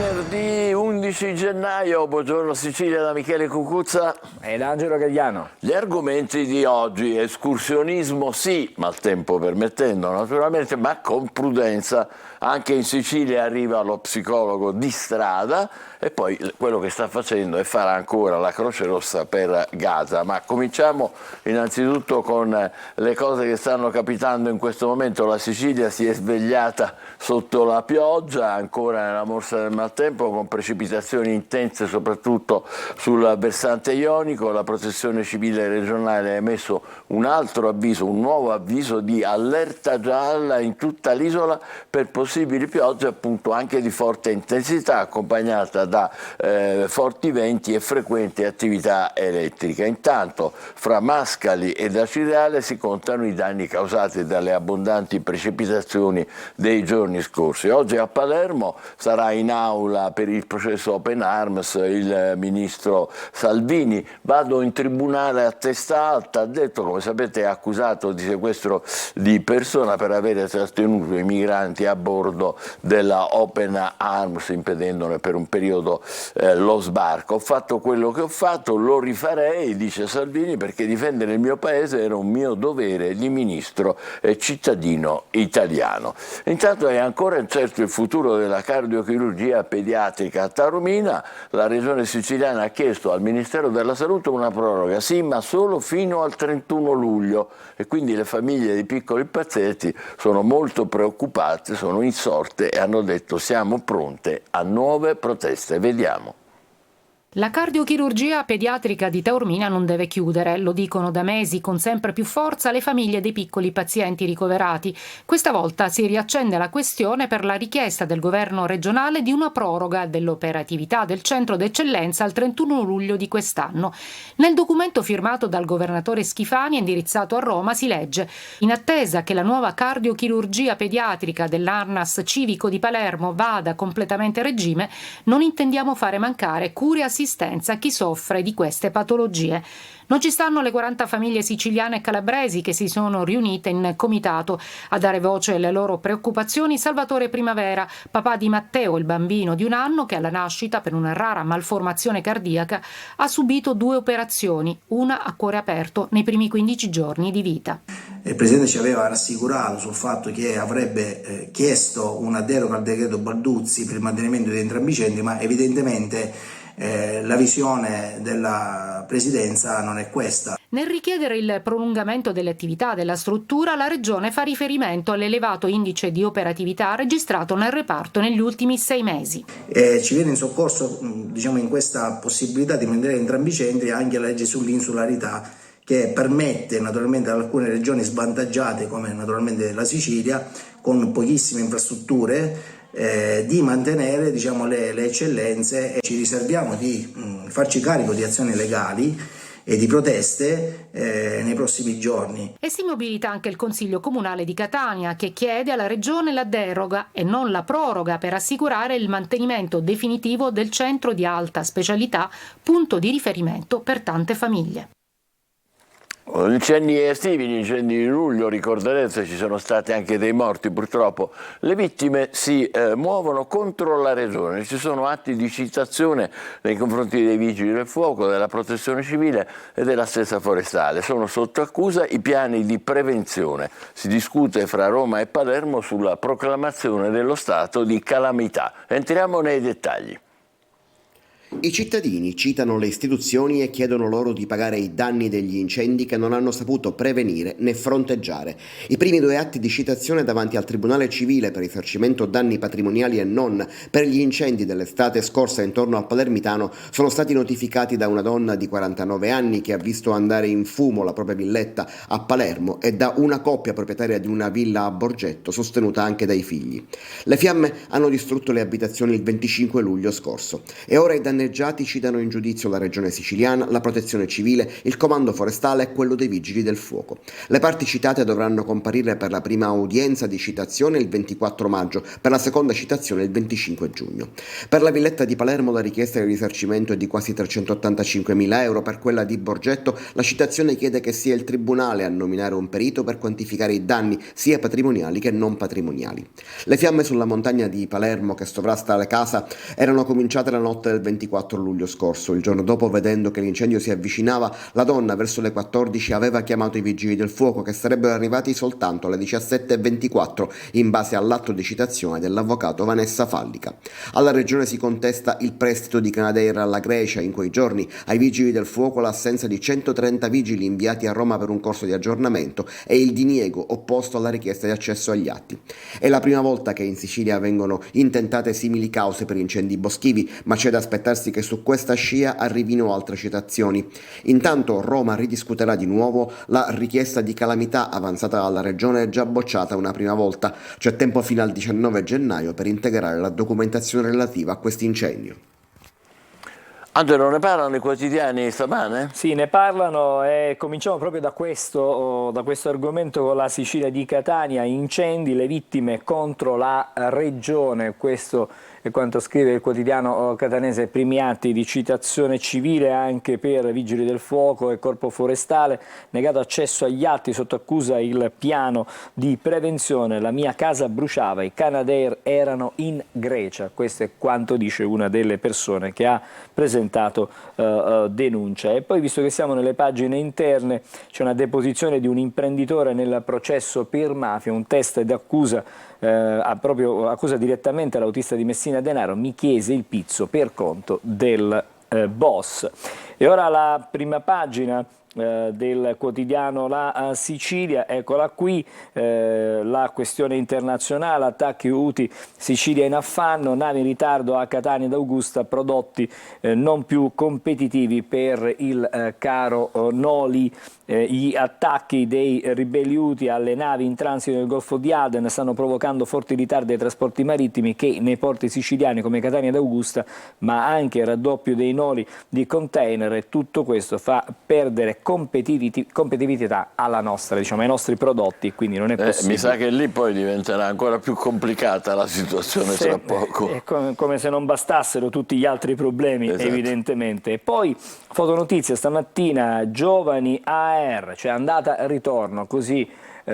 venerdì 11 gennaio, buongiorno Sicilia da Michele Cucuzza ed Angelo Gagliano. Gli argomenti di oggi: escursionismo sì, maltempo permettendo naturalmente, ma con prudenza. Anche in Sicilia arriva lo psicologo di strada e poi quello che sta facendo e farà ancora la Croce Rossa per Gaza. Ma cominciamo innanzitutto con le cose che stanno capitando in questo momento. La Sicilia si è svegliata sotto la pioggia, ancora nella morsa del maltempo, con precipitazioni intense soprattutto sul versante ionico. La Protezione Civile regionale ha emesso un altro avviso, un nuovo avviso di allerta gialla in tutta l'isola per possibili piogge, appunto anche di forte intensità, accompagnata da forti venti e frequente attività elettrica. Intanto fra Mascali ed Acireale si contano i danni causati dalle abbondanti precipitazioni dei giorni scorsi. Oggi a Palermo sarà in aula per il processo Open Arms il ministro Salvini. Vado in tribunale a testa alta, ha detto, come sapete è accusato di sequestro di persona per avere trattenuto i migranti a bordo della Open Arms, impedendone per un periodo lo sbarco. Ho fatto quello che ho fatto, lo rifarei, dice Salvini, perché difendere il mio paese era un mio dovere di ministro e cittadino italiano. Intanto è ancora incerto il futuro della cardiochirurgia pediatrica a Taormina. La regione siciliana ha chiesto al Ministero della Salute una proroga, sì, ma solo fino al 31 luglio e quindi le famiglie di piccoli pazienti sono molto preoccupate, sono insorte e hanno detto siamo pronte a nuove proteste. Vediamo. La cardiochirurgia pediatrica di Taormina non deve chiudere, lo dicono da mesi con sempre più forza le famiglie dei piccoli pazienti ricoverati. Questa volta si riaccende la questione per la richiesta del governo regionale di una proroga dell'operatività del centro d'eccellenza al 31 luglio di quest'anno. Nel documento firmato dal governatore Schifani e indirizzato a Roma si legge: in attesa che la nuova cardiochirurgia pediatrica dell'Arnas Civico di Palermo vada completamente a regime, non intendiamo fare mancare cure e assistenza a chi soffre di queste patologie. Non ci stanno le 40 famiglie siciliane e calabresi che si sono riunite in comitato a dare voce alle loro preoccupazioni. Salvatore Primavera, papà di Matteo, il bambino di 1 anno che alla nascita per una rara malformazione cardiaca ha subito 2 operazioni, una a cuore aperto nei primi 15 giorni di vita. Il Presidente ci aveva rassicurato sul fatto che avrebbe chiesto una deroga al decreto Balduzzi per il mantenimento di entrambi i centri, ma evidentemente la visione della Presidenza non è questa. Nel richiedere il prolungamento delle attività della struttura, la Regione fa riferimento all'elevato indice di operatività registrato nel reparto negli ultimi 6 mesi. Ci viene in soccorso in questa possibilità di mantenere entrambi i centri anche la legge sull'insularità, che permette naturalmente ad alcune regioni svantaggiate come naturalmente la Sicilia, con pochissime infrastrutture, di mantenere le eccellenze, e ci riserviamo di farci carico di azioni legali e di proteste nei prossimi giorni. E si mobilita anche il Consiglio Comunale di Catania, che chiede alla Regione la deroga e non la proroga per assicurare il mantenimento definitivo del centro di alta specialità, punto di riferimento per tante famiglie. Incendi estivi, gli incendi di luglio, ricorderete, ci sono stati anche dei morti purtroppo. Le vittime si muovono contro la regione, ci sono atti di citazione nei confronti dei vigili del fuoco, della protezione civile e della stessa forestale. Sono sotto accusa i piani di prevenzione. Si discute fra Roma e Palermo sulla proclamazione dello stato di calamità. Entriamo nei dettagli. I cittadini citano le istituzioni e chiedono loro di pagare i danni degli incendi che non hanno saputo prevenire né fronteggiare. I primi 2 atti di citazione davanti al Tribunale Civile per risarcimento danni patrimoniali e non per gli incendi dell'estate scorsa intorno al Palermitano sono stati notificati da una donna di 49 anni che ha visto andare in fumo la propria villetta a Palermo e da una coppia proprietaria di una villa a Borgetto, sostenuta anche dai figli. Le fiamme hanno distrutto le abitazioni il 25 luglio scorso e ora i danni danneggiati citano in giudizio la regione siciliana, la protezione civile, il comando forestale e quello dei vigili del fuoco. Le parti citate dovranno comparire per la prima udienza di citazione il 24 maggio, per la seconda citazione il 25 giugno. Per la villetta di Palermo la richiesta di risarcimento è di quasi 385.000 euro, per quella di Borgetto la citazione chiede che sia il tribunale a nominare un perito per quantificare i danni sia patrimoniali che non patrimoniali. Le fiamme sulla montagna di Palermo che sovrasta la casa erano cominciate la notte del 24 luglio scorso. Il giorno dopo, vedendo che l'incendio si avvicinava, la donna verso le 14 aveva chiamato i vigili del fuoco, che sarebbero arrivati soltanto alle 17:24 in base all'atto di citazione dell'avvocato Vanessa Fallica. Alla regione si contesta il prestito di Canadair alla Grecia. In quei giorni ai vigili del fuoco l'assenza di 130 vigili inviati a Roma per un corso di aggiornamento e il diniego opposto alla richiesta di accesso agli atti. È la prima volta che in Sicilia vengono intentate simili cause per incendi boschivi, ma c'è da aspettarsi che su questa scia arrivino altre citazioni. Intanto Roma ridiscuterà di nuovo la richiesta di calamità avanzata dalla regione, già bocciata una prima volta. C'è tempo fino al 19 gennaio per integrare la documentazione relativa a questo incendio. Angelo, ne parlano i quotidiani stamane? Sì, ne parlano e cominciamo proprio da questo argomento con la Sicilia di Catania, incendi, le vittime contro la regione, questo è quanto scrive il quotidiano catanese. Primi atti di citazione civile anche per Vigili del Fuoco e Corpo Forestale, negato accesso agli atti, sotto accusa il piano di prevenzione, la mia casa bruciava, i Canadair erano in Grecia, questo è quanto dice una delle persone che ha presentato denuncia. E poi, visto che siamo nelle pagine interne, c'è una deposizione di un imprenditore nel processo per mafia, un test d'accusa accusa direttamente l'autista di Messina Denaro, mi chiese il pizzo per conto del boss. E ora la prima pagina del quotidiano La Sicilia, eccola qui, la questione internazionale, attacchi Houthi, Sicilia in affanno, navi in ritardo a Catania ed Augusta, prodotti non più competitivi per il caro Noli. Gli attacchi dei ribelli Houthi alle navi in transito nel Golfo di Aden stanno provocando forti ritardi ai trasporti marittimi che nei porti siciliani come Catania ed Augusta, ma anche il raddoppio dei noli di container, e tutto questo fa perdere competitività alla nostra, diciamo, ai nostri prodotti, quindi non è possibile. Mi sa che lì poi diventerà ancora più complicata la situazione tra poco. È come se non bastassero tutti gli altri problemi, esatto, evidentemente. E poi fotonotizia stamattina, giovani AR, cioè andata e ritorno, così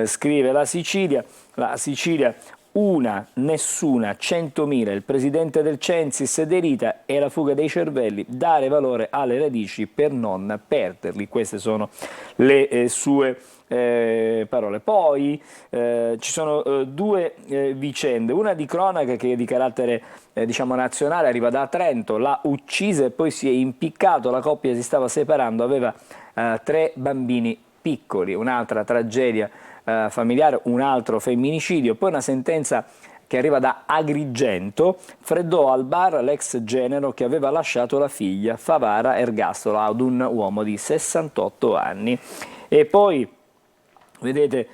scrive La Sicilia. La Sicilia, una, nessuna, 100.000, il presidente del Censis Derita e la fuga dei cervelli, dare valore alle radici per non perderli. Queste sono le sue parole. Poi ci sono due vicende, una di cronaca che è di carattere diciamo nazionale, arriva da Trento, l'ha uccisa e poi si è impiccato, la coppia si stava separando, aveva 3 bambini piccoli. Un'altra tragedia familiare, un altro femminicidio, poi una sentenza che arriva da Agrigento, freddò al bar l'ex genero che aveva lasciato la figlia, Favara ergastolo ad un uomo di 68 anni. E poi vedete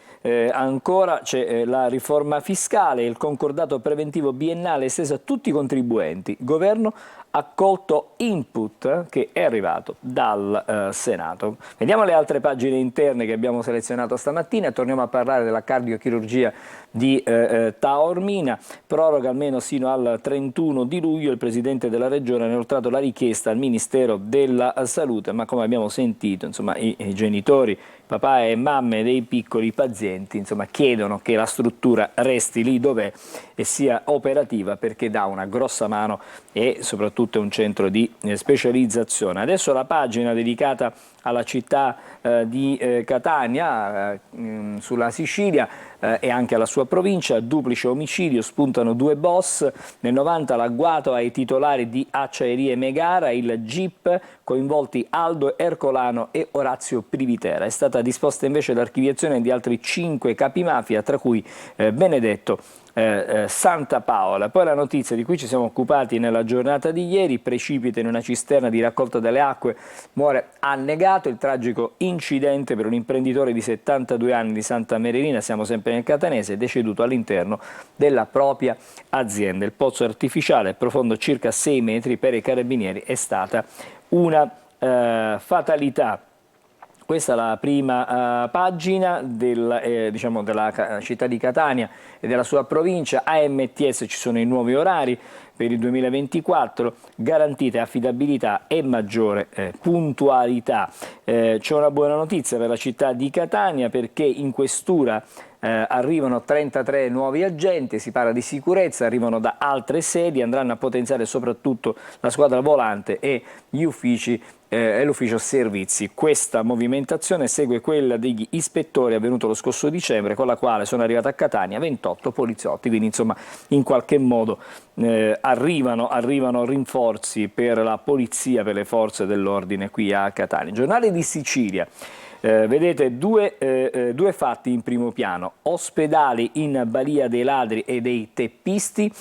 ancora c'è la riforma fiscale, il concordato preventivo biennale esteso a tutti i contribuenti, governo accolto input che è arrivato dal Senato. Vediamo le altre pagine interne che abbiamo selezionato stamattina e torniamo a parlare della cardiochirurgia di Taormina. Proroga almeno sino al 31 di luglio, il presidente della regione ha inoltrato la richiesta al Ministero della Salute, ma come abbiamo sentito, insomma, i genitori, papà e mamme dei piccoli pazienti, insomma, chiedono che la struttura resti lì dov'è e sia operativa, perché dà una grossa mano e soprattutto è un centro di specializzazione. Adesso la pagina dedicata alla città di Catania, sulla Sicilia, e anche alla sua provincia. Duplice omicidio, spuntano 2 boss. Nel 90 l'agguato ai titolari di Acciaierie Megara, il GIP, coinvolti Aldo Ercolano e Orazio Privitera. È stata disposta invece l'archiviazione di altri 5 capimafia, tra cui Benedetto Santa Paola. Poi la notizia di cui ci siamo occupati nella giornata di ieri: precipita in una cisterna di raccolta delle acque, muore annegato. Il tragico incidente per un imprenditore di 72 anni di Santa Mererina, siamo sempre nel catanese, deceduto all'interno della propria azienda. Il pozzo artificiale, profondo circa 6 metri, per i carabinieri è stata una fatalità. Questa è la prima pagina diciamo della città di Catania e della sua provincia. AMTS, ci sono i nuovi orari per il 2024, garantite affidabilità e maggiore puntualità. C'è una buona notizia per la città di Catania, perché in questura arrivano 33 nuovi agenti, si parla di sicurezza, arrivano da altre sedi, andranno a potenziare soprattutto la squadra volante e gli uffici e l'ufficio servizi. Questa movimentazione segue quella degli ispettori avvenuto lo scorso dicembre, con la quale sono arrivati a Catania 28 poliziotti, quindi insomma in qualche modo arrivano rinforzi per la polizia, per le forze dell'ordine qui a Catania. Giornale di Sicilia. Vedete due fatti in primo piano: ospedali in balia dei ladri e dei teppisti,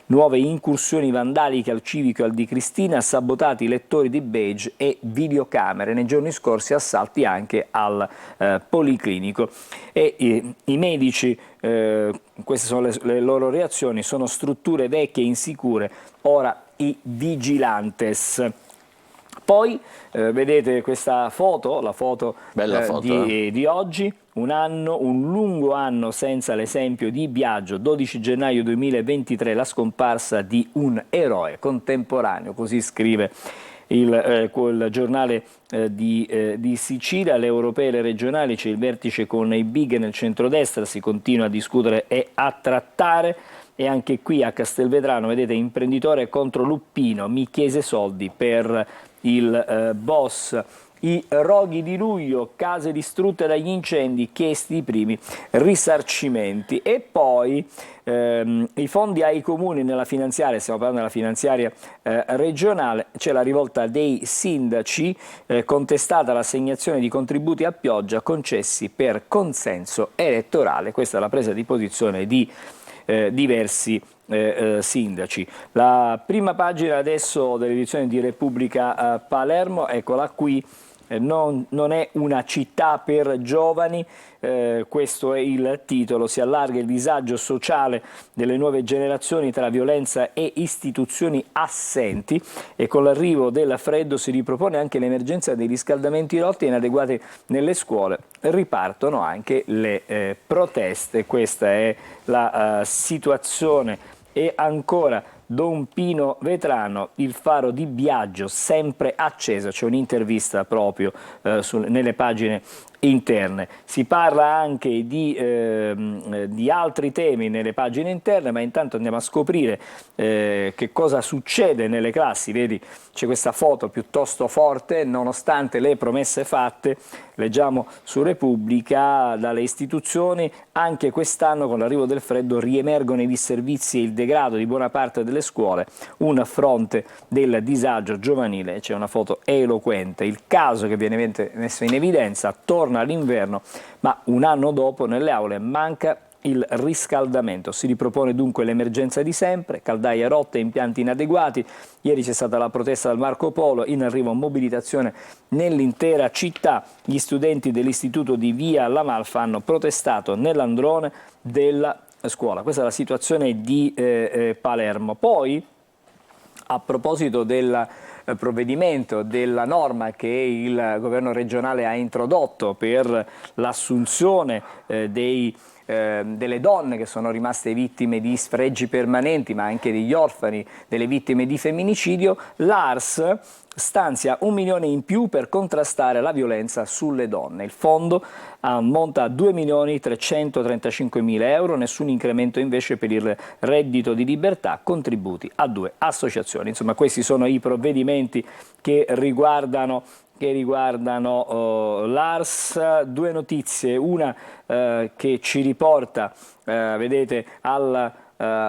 nuove incursioni vandaliche al civico e al Di Cristina, sabotati lettori di badge e videocamere. Nei giorni scorsi assalti anche al Policlinico. E i medici, queste sono le loro reazioni: sono strutture vecchie e insicure, ora i vigilantes. Poi vedete questa foto, la foto, di oggi, un lungo anno senza l'esempio di Biagio, 12 gennaio 2023, la scomparsa di un eroe contemporaneo, così scrive il giornale di Sicilia. Le europee e le regionali, c'è il vertice con i big nel centrodestra, si continua a discutere e a trattare. E anche qui a Castelvetrano, vedete, imprenditore contro Luppino, mi chiese soldi per il boss. I roghi di luglio, case distrutte dagli incendi, chiesti i primi risarcimenti. E poi i fondi ai comuni nella finanziaria, stiamo parlando della finanziaria regionale, c'è la rivolta dei sindaci, contestata l'assegnazione di contributi a pioggia concessi per consenso elettorale. Questa è la presa di posizione di diversi sindaci. La prima pagina adesso dell'edizione di Repubblica Palermo, eccola qui. Non è una città per giovani, questo è il titolo. Si allarga il disagio sociale delle nuove generazioni tra violenza e istituzioni assenti, e con l'arrivo del freddo si ripropone anche l'emergenza dei riscaldamenti rotti e inadeguati nelle scuole. Ripartono anche le proteste. Questa è la situazione. E ancora Don Pino Vetrano, il faro di Biagio sempre acceso. C'è un'intervista proprio nelle pagine interne. Si parla anche di altri temi nelle pagine interne, ma intanto andiamo a scoprire che cosa succede nelle classi. Vedi, c'è questa foto piuttosto forte, nonostante le promesse fatte. Leggiamo su Repubblica: dalle istituzioni anche quest'anno con l'arrivo del freddo riemergono i disservizi e il degrado di buona parte delle scuole, un fronte del disagio giovanile. C'è una foto eloquente. Il caso che viene messo in evidenza: torna all'inverno, ma un anno dopo nelle aule manca il riscaldamento. Si ripropone dunque l'emergenza di sempre: caldaie rotte, impianti inadeguati. Ieri c'è stata la protesta del Marco Polo, in arrivo mobilitazione nell'intera città. Gli studenti dell'istituto di Via Lamalfa hanno protestato nell'androne della scuola. Questa è la situazione di Palermo. Poi, a proposito del provvedimento, della norma che il governo regionale ha introdotto per l'assunzione delle donne che sono rimaste vittime di sfregi permanenti, ma anche degli orfani, delle vittime di femminicidio, l'ARS stanzia 1 milione in più per contrastare la violenza sulle donne. Il fondo ammonta a 2.335.000 euro, nessun incremento invece per il reddito di libertà, contributi a 2 associazioni. Insomma, questi sono i provvedimenti che riguardano l'ARS. Due notizie, una che ci riporta, vedete, alla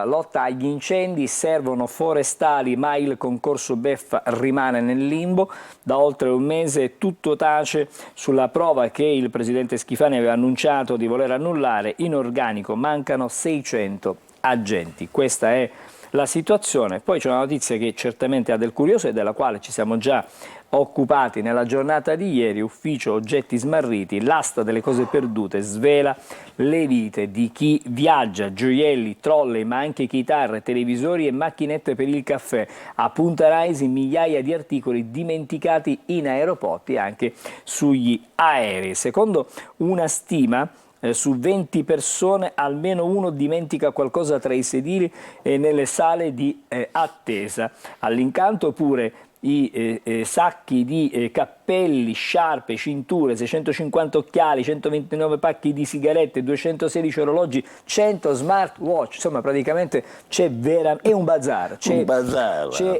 lotta agli incendi. Servono forestali, ma il concorso BEF rimane nel limbo. Da oltre un mese tutto tace sulla prova che il presidente Schifani aveva annunciato di voler annullare. In organico mancano 600 agenti. Questa è la situazione. Poi c'è una notizia che certamente ha del curioso e della quale ci siamo già occupati nella giornata di ieri. Ufficio oggetti smarriti, l'asta delle cose perdute svela le vite di chi viaggia, gioielli, trolley, ma anche chitarre, televisori e macchinette per il caffè. A Punta Raisi migliaia di articoli dimenticati in aeroporti e anche sugli aerei. Secondo una stima, su 20 persone almeno uno dimentica qualcosa tra i sedili e nelle sale di attesa. All'incanto pure i sacchi di cappelli, sciarpe, cinture, 650 occhiali, 129 pacchi di sigarette, 216 orologi, 100 smartwatch, insomma praticamente c'è veramente, è un bazar, c'è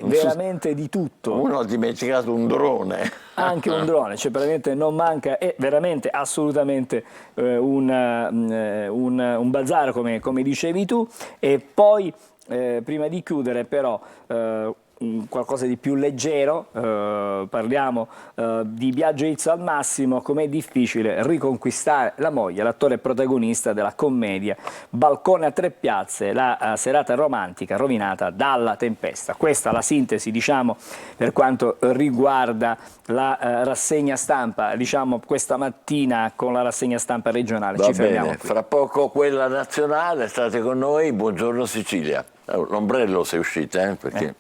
veramente di tutto. Uno ha dimenticato un drone. Anche un drone, cioè praticamente non manca, è veramente assolutamente un bazar come dicevi tu. E poi prima di chiudere però qualcosa di più leggero, parliamo di Biagio Izzo al massimo, com'è difficile riconquistare la moglie, l'attore protagonista della commedia Balcone a tre piazze, la serata romantica rovinata dalla tempesta. Questa la sintesi, diciamo, per quanto riguarda la rassegna stampa, diciamo questa mattina con la rassegna stampa regionale. Va ci fermiamo bene, qui. fra poco quella nazionale, state con noi, buongiorno Sicilia. L'ombrello se uscite, perché...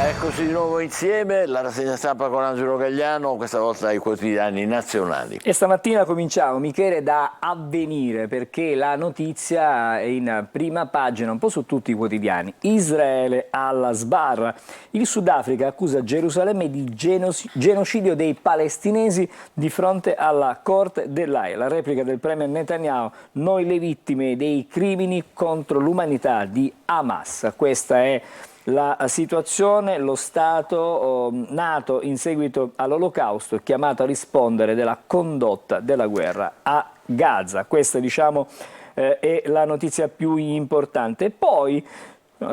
Eccoci di nuovo insieme, la rassegna stampa con Angelo Gagliano, questa volta ai quotidiani nazionali. E stamattina cominciamo, Michele, da Avvenire, perché la notizia è in prima pagina un po' su tutti i quotidiani. Israele alla sbarra. Il Sudafrica accusa Gerusalemme di genocidio dei palestinesi di fronte alla Corte dell'Aia. La replica del premier Netanyahu: noi le vittime dei crimini contro l'umanità di Hamas. Questa è la situazione. Lo Stato nato in seguito all'Olocausto è chiamato a rispondere della condotta della guerra a Gaza. Questa, diciamo, è la notizia più importante. E poi,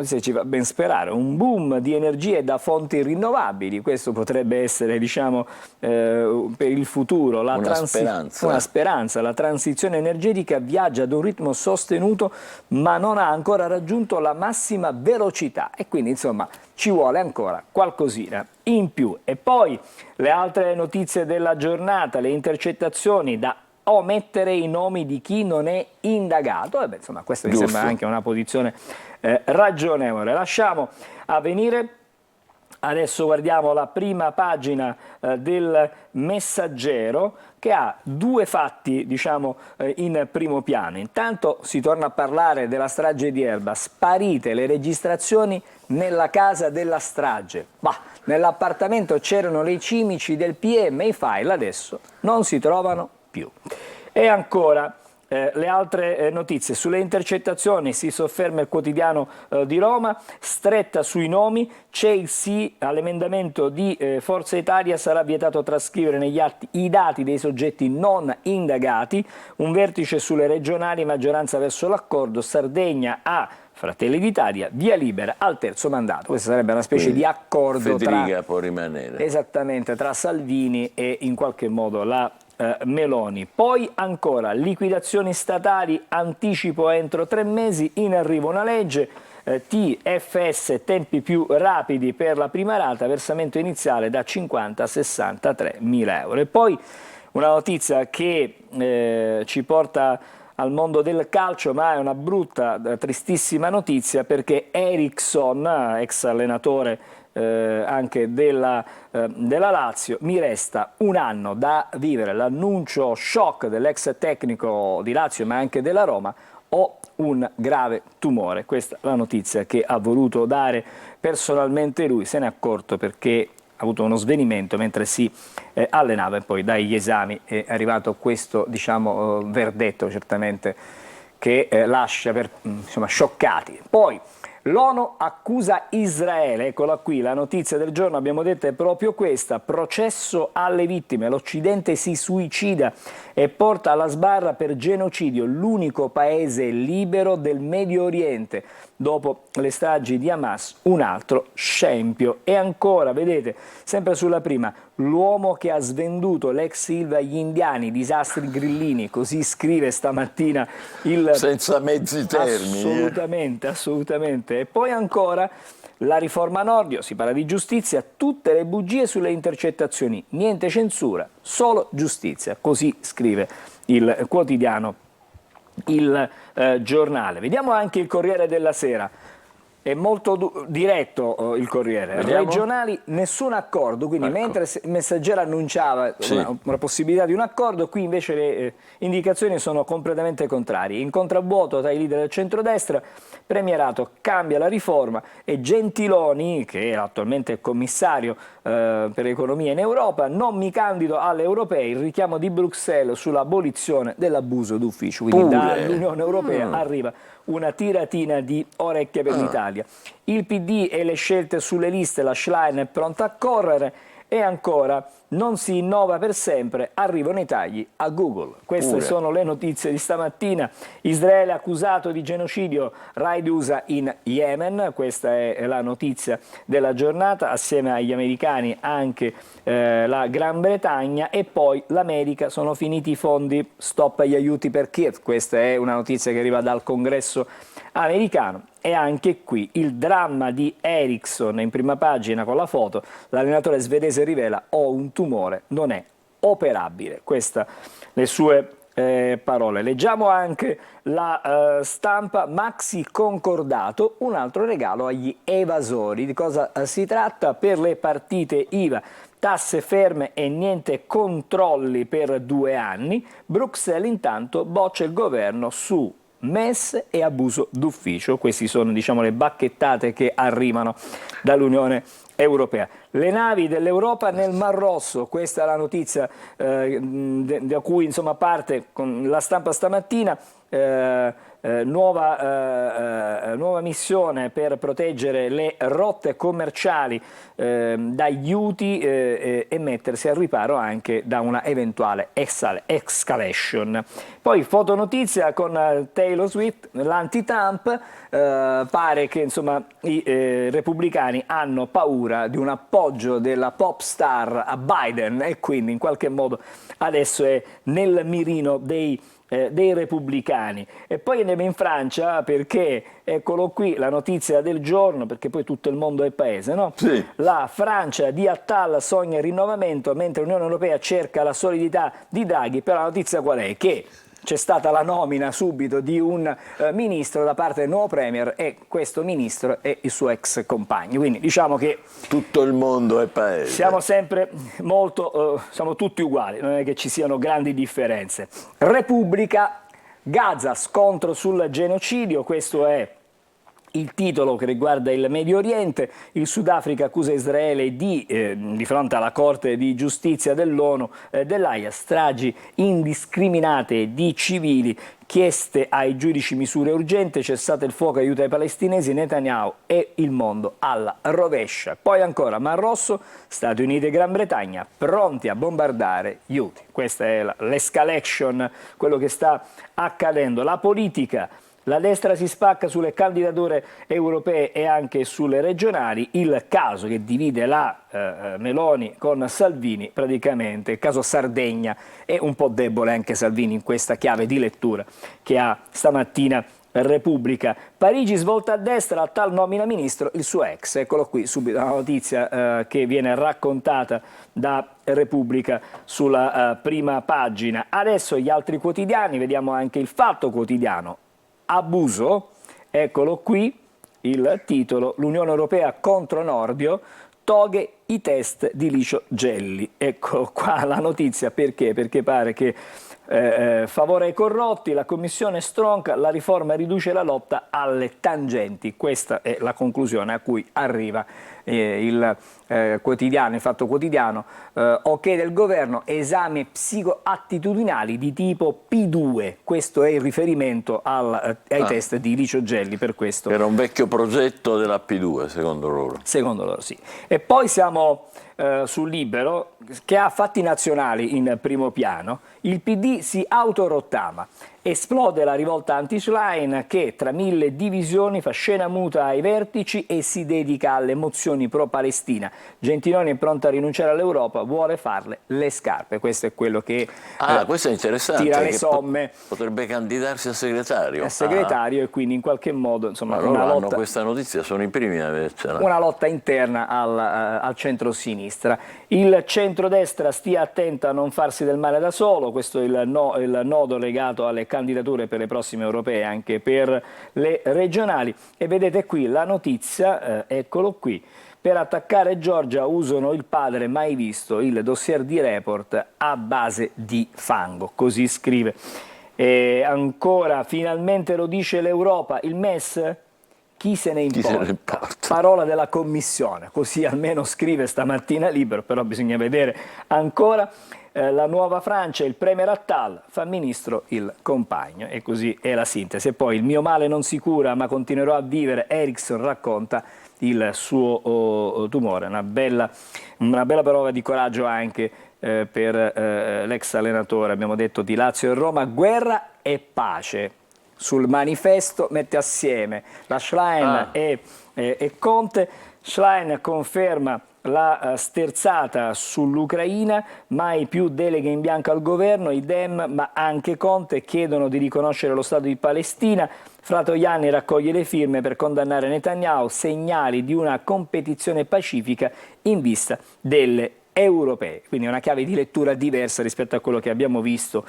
se ci fa ben sperare, un boom di energie da fonti rinnovabili. Questo potrebbe essere, diciamo, per il futuro una speranza. La transizione energetica viaggia ad un ritmo sostenuto, ma non ha ancora raggiunto la massima velocità e quindi, insomma, ci vuole ancora qualcosina in più. E poi le altre notizie della giornata: le intercettazioni da omettere i nomi di chi non è indagato. Insomma, questa mi sembra anche una posizione ragionevole. Lasciamo Avvenire. Adesso guardiamo la prima pagina del Messaggero, che ha due fatti, diciamo, in primo piano. Intanto si torna a parlare della strage di Erba. Sparite le registrazioni nella casa della strage. Nell'appartamento c'erano le cimici del PM, i file adesso non si trovano più. E ancora le altre notizie. Sulle intercettazioni si sofferma il Quotidiano di Roma, stretta sui nomi, c'è il sì all'emendamento di Forza Italia, sarà vietato trascrivere negli atti i dati dei soggetti non indagati, un vertice sulle regionali, maggioranza verso l'accordo, Sardegna a Fratelli d'Italia, via libera al terzo mandato. Questa sarebbe una specie di accordo Federica può rimanere. Esattamente, tra Salvini e in qualche modo la Meloni. Poi ancora liquidazioni statali, anticipo entro 3 mesi, in arrivo una legge, TFS, tempi più rapidi per la prima rata, versamento iniziale da 50 a 63 mila euro. E poi una notizia che ci porta al mondo del calcio, ma è una brutta, tristissima notizia, perché Eriksson, ex allenatore anche della Lazio, mi resta un anno da vivere. L'annuncio shock dell'ex tecnico di Lazio ma anche della Roma: ho un grave tumore. Questa è la notizia che ha voluto dare personalmente lui. Se n'è accorto perché ha avuto uno svenimento mentre si allenava, e poi dagli esami è arrivato questo, diciamo, verdetto certamente che lascia insomma, scioccati. Poi l'ONU accusa Israele, eccola qui, la notizia del giorno, abbiamo detto, è proprio questa: processo alle vittime, l'Occidente si suicida e porta alla sbarra per genocidio l'unico paese libero del Medio Oriente. dopo le stragi di Hamas, un altro scempio. E ancora, vedete, sempre sulla prima, l'uomo che ha svenduto l'ex Ilva agli indiani, disastri grillini, così scrive stamattina il... Senza mezzi termini. Assolutamente, assolutamente. E poi ancora la riforma Nordio, si parla di giustizia, tutte le bugie sulle intercettazioni, niente censura, solo giustizia, così scrive il quotidiano Il Giornale. Vediamo anche il Corriere della Sera. È molto diretto il Corriere. Vediamo. Regionali, nessun accordo, quindi Ecco. mentre il Messaggero annunciava Sì. una possibilità di un accordo, qui invece le indicazioni sono completamente contrarie. In contrabbuoto tra i leader del centrodestra, premierato cambia la riforma e Gentiloni, che attualmente è commissario per l'economia in Europa, non mi candido alle europee, il richiamo di Bruxelles sull'abolizione dell'abuso d'ufficio. Quindi Pure. dall'Unione Europea arriva una tiratina di orecchie per l'Italia. Il PD e le scelte sulle liste, la Schlein è pronta a correre e ancora non si innova per sempre, arrivano i tagli a Google. Queste Pure. sono le notizie di stamattina. Israele accusato di genocidio, raid USA in Yemen, questa è la notizia della giornata, assieme agli americani anche la Gran Bretagna, e poi l'America, sono finiti i fondi, stop agli aiuti per Kiev, questa è una notizia che arriva dal Congresso americano. E anche qui il dramma di Eriksson in prima pagina con la foto, l'allenatore svedese rivela: ho un tumore, non è operabile. Queste le sue parole. Leggiamo anche la Stampa, maxi concordato, un altro regalo agli evasori. Di cosa si tratta? Per le partite IVA, tasse ferme e niente controlli per 2 anni. Bruxelles intanto boccia il governo su MES e abuso d'ufficio. Queste sono, diciamo, le bacchettate che arrivano dall'Unione Europea. Le navi dell'Europa nel Mar Rosso, questa è la notizia da cui insomma parte con la Stampa stamattina. Nuova missione per proteggere le rotte commerciali dagli Houthi e mettersi al riparo anche da una eventuale escalation. Poi fotonotizia con Taylor Swift, l'anti-Trump, pare che insomma i repubblicani hanno paura di un appoggio della pop star a Biden e quindi in qualche modo adesso è nel mirino dei repubblicani. E poi andiamo in Francia, perché eccolo qui la notizia del giorno, perché poi tutto il mondo è paese, no? Sì. La Francia di Attal sogna il rinnovamento mentre l'Unione Europea cerca la solidità di Draghi. Però la notizia qual è? Che c'è stata la nomina subito di un ministro da parte del nuovo premier e questo ministro è il suo ex compagno. Quindi diciamo che Tutto il mondo è paese. siamo sempre molto, siamo tutti uguali, non è che ci siano grandi differenze. Repubblica, Gaza, scontro sul genocidio, questo è il titolo che riguarda il Medio Oriente. Il Sudafrica accusa Israele di fronte alla Corte di Giustizia dell'ONU dell'Aia, stragi indiscriminate di civili, chieste ai giudici misure urgenti, cessate il fuoco, aiuto ai palestinesi, Netanyahu e il mondo alla rovescia. Poi ancora Mar Rosso, Stati Uniti e Gran Bretagna pronti a bombardare gli Houthi. Questa è l'escalation, quello che sta accadendo. La politica. La destra si spacca sulle candidature europee e anche sulle regionali. Il caso che divide la Meloni con Salvini, praticamente, il caso Sardegna, è un po' debole anche Salvini in questa chiave di lettura che ha stamattina Repubblica. Parigi svolta a destra, Attal nomina ministro il suo ex. Eccolo qui, subito la notizia che viene raccontata da Repubblica sulla prima pagina. Adesso gli altri quotidiani, vediamo anche il Fatto Quotidiano. Abuso, eccolo qui il titolo, l'Unione Europea contro Nordio, toglie i test di Licio Gelli. Ecco qua la notizia, perché? Perché pare che favore ai corrotti, la commissione stronca, la riforma riduce la lotta alle tangenti. Questa è la conclusione a cui arriva il Fatto Quotidiano, ok del governo, esami psicoattitudinali di tipo P2, questo è il riferimento ai test di Licio Gelli, per questo. Era un vecchio progetto della P2, secondo loro. Secondo loro sì. E poi siamo sul Libero, che ha fatti nazionali in primo piano. Il PD si autorottama. Esplode la rivolta anti-Schlein che tra 1000 divisioni fa scena muta ai vertici e si dedica alle mozioni pro-Palestina. Gentiloni è pronto a rinunciare all'Europa, vuole farle le scarpe. Questo è quello che questo è interessante, tira le che somme. potrebbe candidarsi a segretario. A segretario e quindi in qualche modo insomma, Ma loro una hanno lotta, questa notizia, sono i primi a avercela. una lotta interna al centro-sinistra. Il centrodestra stia attento a non farsi del male da solo, questo è il nodo legato alle candidature per le prossime europee, anche per le regionali. E vedete qui la notizia, eccolo qui. Per attaccare Giorgia usano il padre mai visto, il dossier di Report a base di fango, così scrive. E ancora, finalmente lo dice l'Europa, il MES? Chi se ne importa? Parola della Commissione, così almeno scrive stamattina Libero, però bisogna vedere ancora. La nuova Francia, il premier Attal, fa ministro il compagno, e così è la sintesi. E poi il mio male non si cura ma continuerò a vivere, Eriksson racconta il suo tumore, una bella prova di coraggio anche per l'ex allenatore, abbiamo detto, di Lazio e Roma. Guerra e pace. Sul manifesto mette assieme la Schlein e Conte. Schlein conferma la sterzata sull'Ucraina, mai più deleghe in bianco al governo, i Dem ma anche Conte chiedono di riconoscere lo Stato di Palestina. Fratoianni raccoglie le firme per condannare Netanyahu, segnali di una competizione pacifica in vista delle europee, quindi una chiave di lettura diversa rispetto a quello che abbiamo visto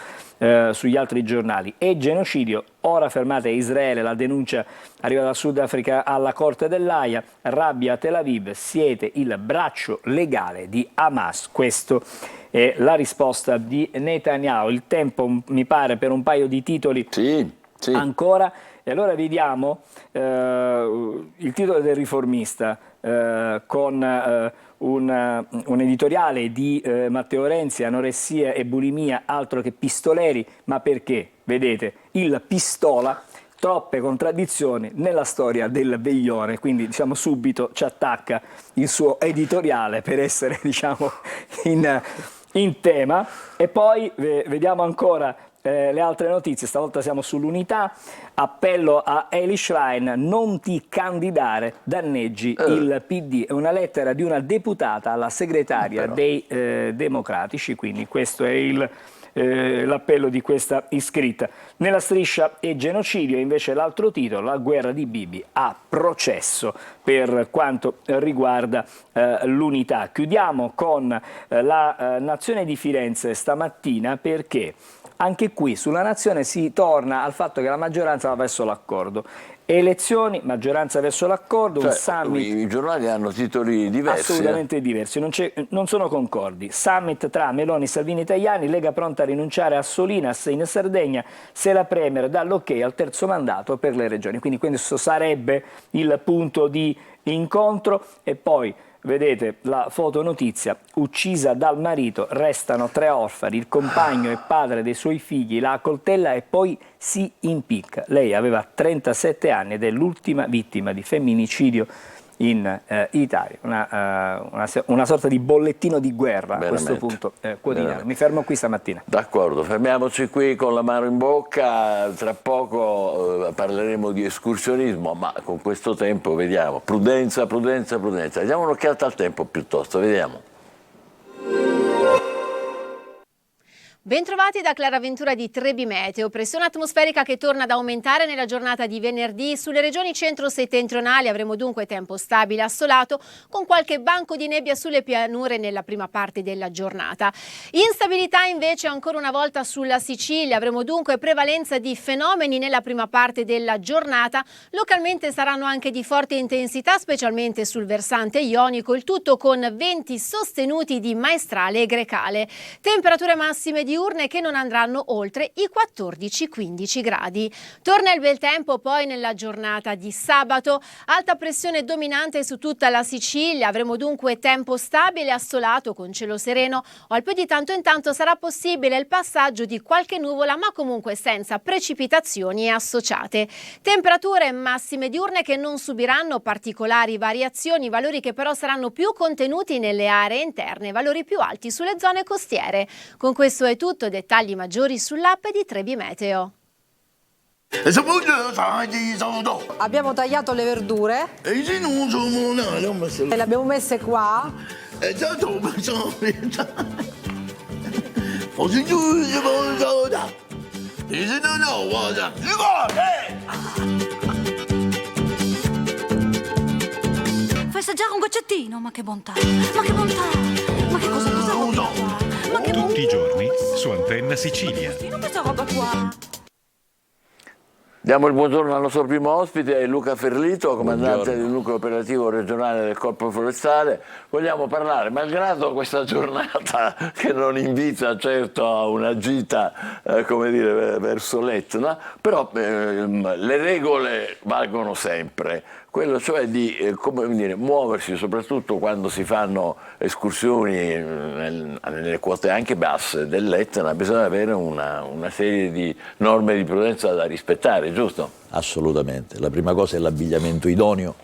sugli altri giornali. E genocidio, ora fermata Israele, la denuncia arriva dal Sudafrica alla Corte dell'Aia, rabbia a Tel Aviv, siete il braccio legale di Hamas. Questo è la risposta di Netanyahu. Il tempo mi pare per un paio di titoli ancora, e allora vediamo il titolo del Riformista con un editoriale di Matteo Renzi, anoressia e bulimia, altro che pistoleri, ma perché? Vedete, il pistola, troppe contraddizioni nella storia del veglione, quindi diciamo subito ci attacca il suo editoriale per essere diciamo in tema. E poi vediamo ancora le altre notizie, stavolta siamo sull'Unità, appello a Eli Schlein, non ti candidare, danneggi il PD, è una lettera di una deputata alla segretaria dei democratici, quindi questo è l'appello di questa iscritta. Nella striscia e genocidio invece l'altro titolo, la guerra di Bibi a processo per quanto riguarda l'Unità. Chiudiamo con la Nazione di Firenze stamattina, perché anche qui sulla Nazione si torna al fatto che la maggioranza va verso l'accordo. Elezioni, maggioranza verso l'accordo, un summit. I giornali hanno titoli diversi. Assolutamente diversi, non sono concordi. Summit tra Meloni, Salvini e Tajani, Lega pronta a rinunciare a Solinas in Sardegna se la Premier dà l'ok al terzo mandato per le regioni. Quindi questo sarebbe il punto di incontro. E poi vedete la fotonotizia, uccisa dal marito, restano 3 orfani, il compagno e padre dei suoi figli la accoltella e poi si impicca. Lei aveva 37 anni ed è l'ultima vittima di femminicidio in Italia, una sorta di bollettino di guerra a questo punto quotidiano. Mi fermo qui stamattina. D'accordo, fermiamoci qui con l'amaro in bocca, tra poco parleremo di escursionismo, ma con questo tempo vediamo, prudenza, prudenza, prudenza. Diamo un'occhiata al tempo piuttosto, vediamo. Bentrovati da Clara Ventura di Trebi Meteo. Pressione atmosferica che torna ad aumentare nella giornata di venerdì. Sulle regioni centro-settentrionali avremo dunque tempo stabile assolato con qualche banco di nebbia sulle pianure nella prima parte della giornata. Instabilità invece ancora una volta sulla Sicilia. Avremo dunque prevalenza di fenomeni nella prima parte della giornata. Localmente saranno anche di forte intensità, specialmente sul versante ionico, il tutto con venti sostenuti di maestrale e grecale. Temperature massime di diurne che non andranno oltre i 14-15 gradi. Torna il bel tempo poi nella giornata di sabato, alta pressione dominante su tutta la Sicilia, avremo dunque tempo stabile e assolato con cielo sereno o al più di tanto in tanto sarà possibile il passaggio di qualche nuvola ma comunque senza precipitazioni associate. Temperature massime diurne che non subiranno particolari variazioni, valori che però saranno più contenuti nelle aree interne, valori più alti sulle zone costiere. Con questo è tutto, dettagli maggiori sull'app di Trebi Meteo. Abbiamo tagliato le verdure e le abbiamo messe qua. Fai assaggiare un goccettino? Ma che bontà! Ma che bontà! Ma che cosa qua? Ma che tutti i giorni su Antenna Sicilia. Questa roba qua. Diamo il buongiorno al nostro primo ospite, è Luca Ferlito, comandante Buongiorno. del nucleo operativo regionale del Corpo Forestale. Vogliamo parlare, malgrado questa giornata che non invita certo a una gita come dire, verso l'Etna, però le regole valgono sempre. Quello cioè di come dire, muoversi, soprattutto quando si fanno escursioni nelle quote anche basse dell'Etna, bisogna avere una serie di norme di prudenza da rispettare, giusto? Assolutamente. La prima cosa è l'abbigliamento idoneo.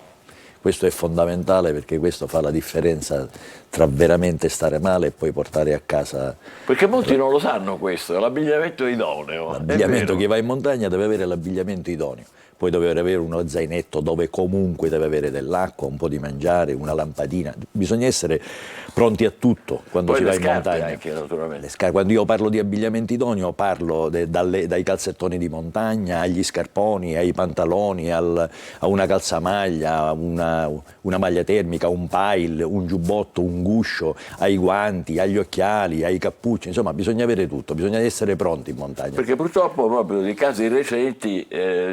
Questo è fondamentale perché questo fa la differenza tra veramente stare male e poi portare a casa. Perché molti non lo sanno questo, l'abbigliamento idoneo. L'abbigliamento, chi va in montagna deve avere l'abbigliamento idoneo. Poi deve avere uno zainetto dove comunque deve avere dell'acqua, un po' di mangiare, una lampadina. Bisogna essere pronti a tutto quando poi si va in scarpe montagna. anche, naturalmente. Quando io parlo di abbigliamento idoneo parlo dai calzettoni di montagna agli scarponi, ai pantaloni, a una calzamaglia, a una maglia termica, un pile, un giubbotto, un guscio, ai guanti, agli occhiali, ai cappucci. Insomma, bisogna avere tutto, bisogna essere pronti in montagna. Perché purtroppo proprio di casi recenti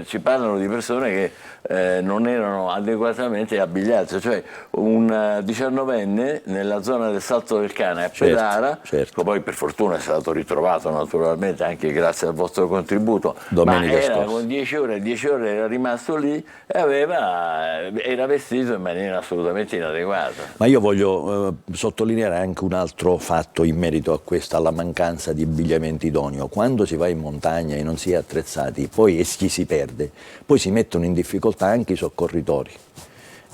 ci parlano di persone che non erano adeguatamente abbigliate, cioè un 19enne nella zona del Salto del Cane a Pedara, certo. Poi per fortuna è stato ritrovato naturalmente anche grazie al vostro contributo, Domenica ma era scorsa. con 10 ore era rimasto lì e era vestito in maniera assolutamente inadeguata. Ma io voglio sottolineare anche un altro fatto in merito a questa, alla mancanza di abbigliamento idoneo. Quando si va in montagna e non si è attrezzati, poi ci si perde, poi si mettono in difficoltà anche i soccorritori.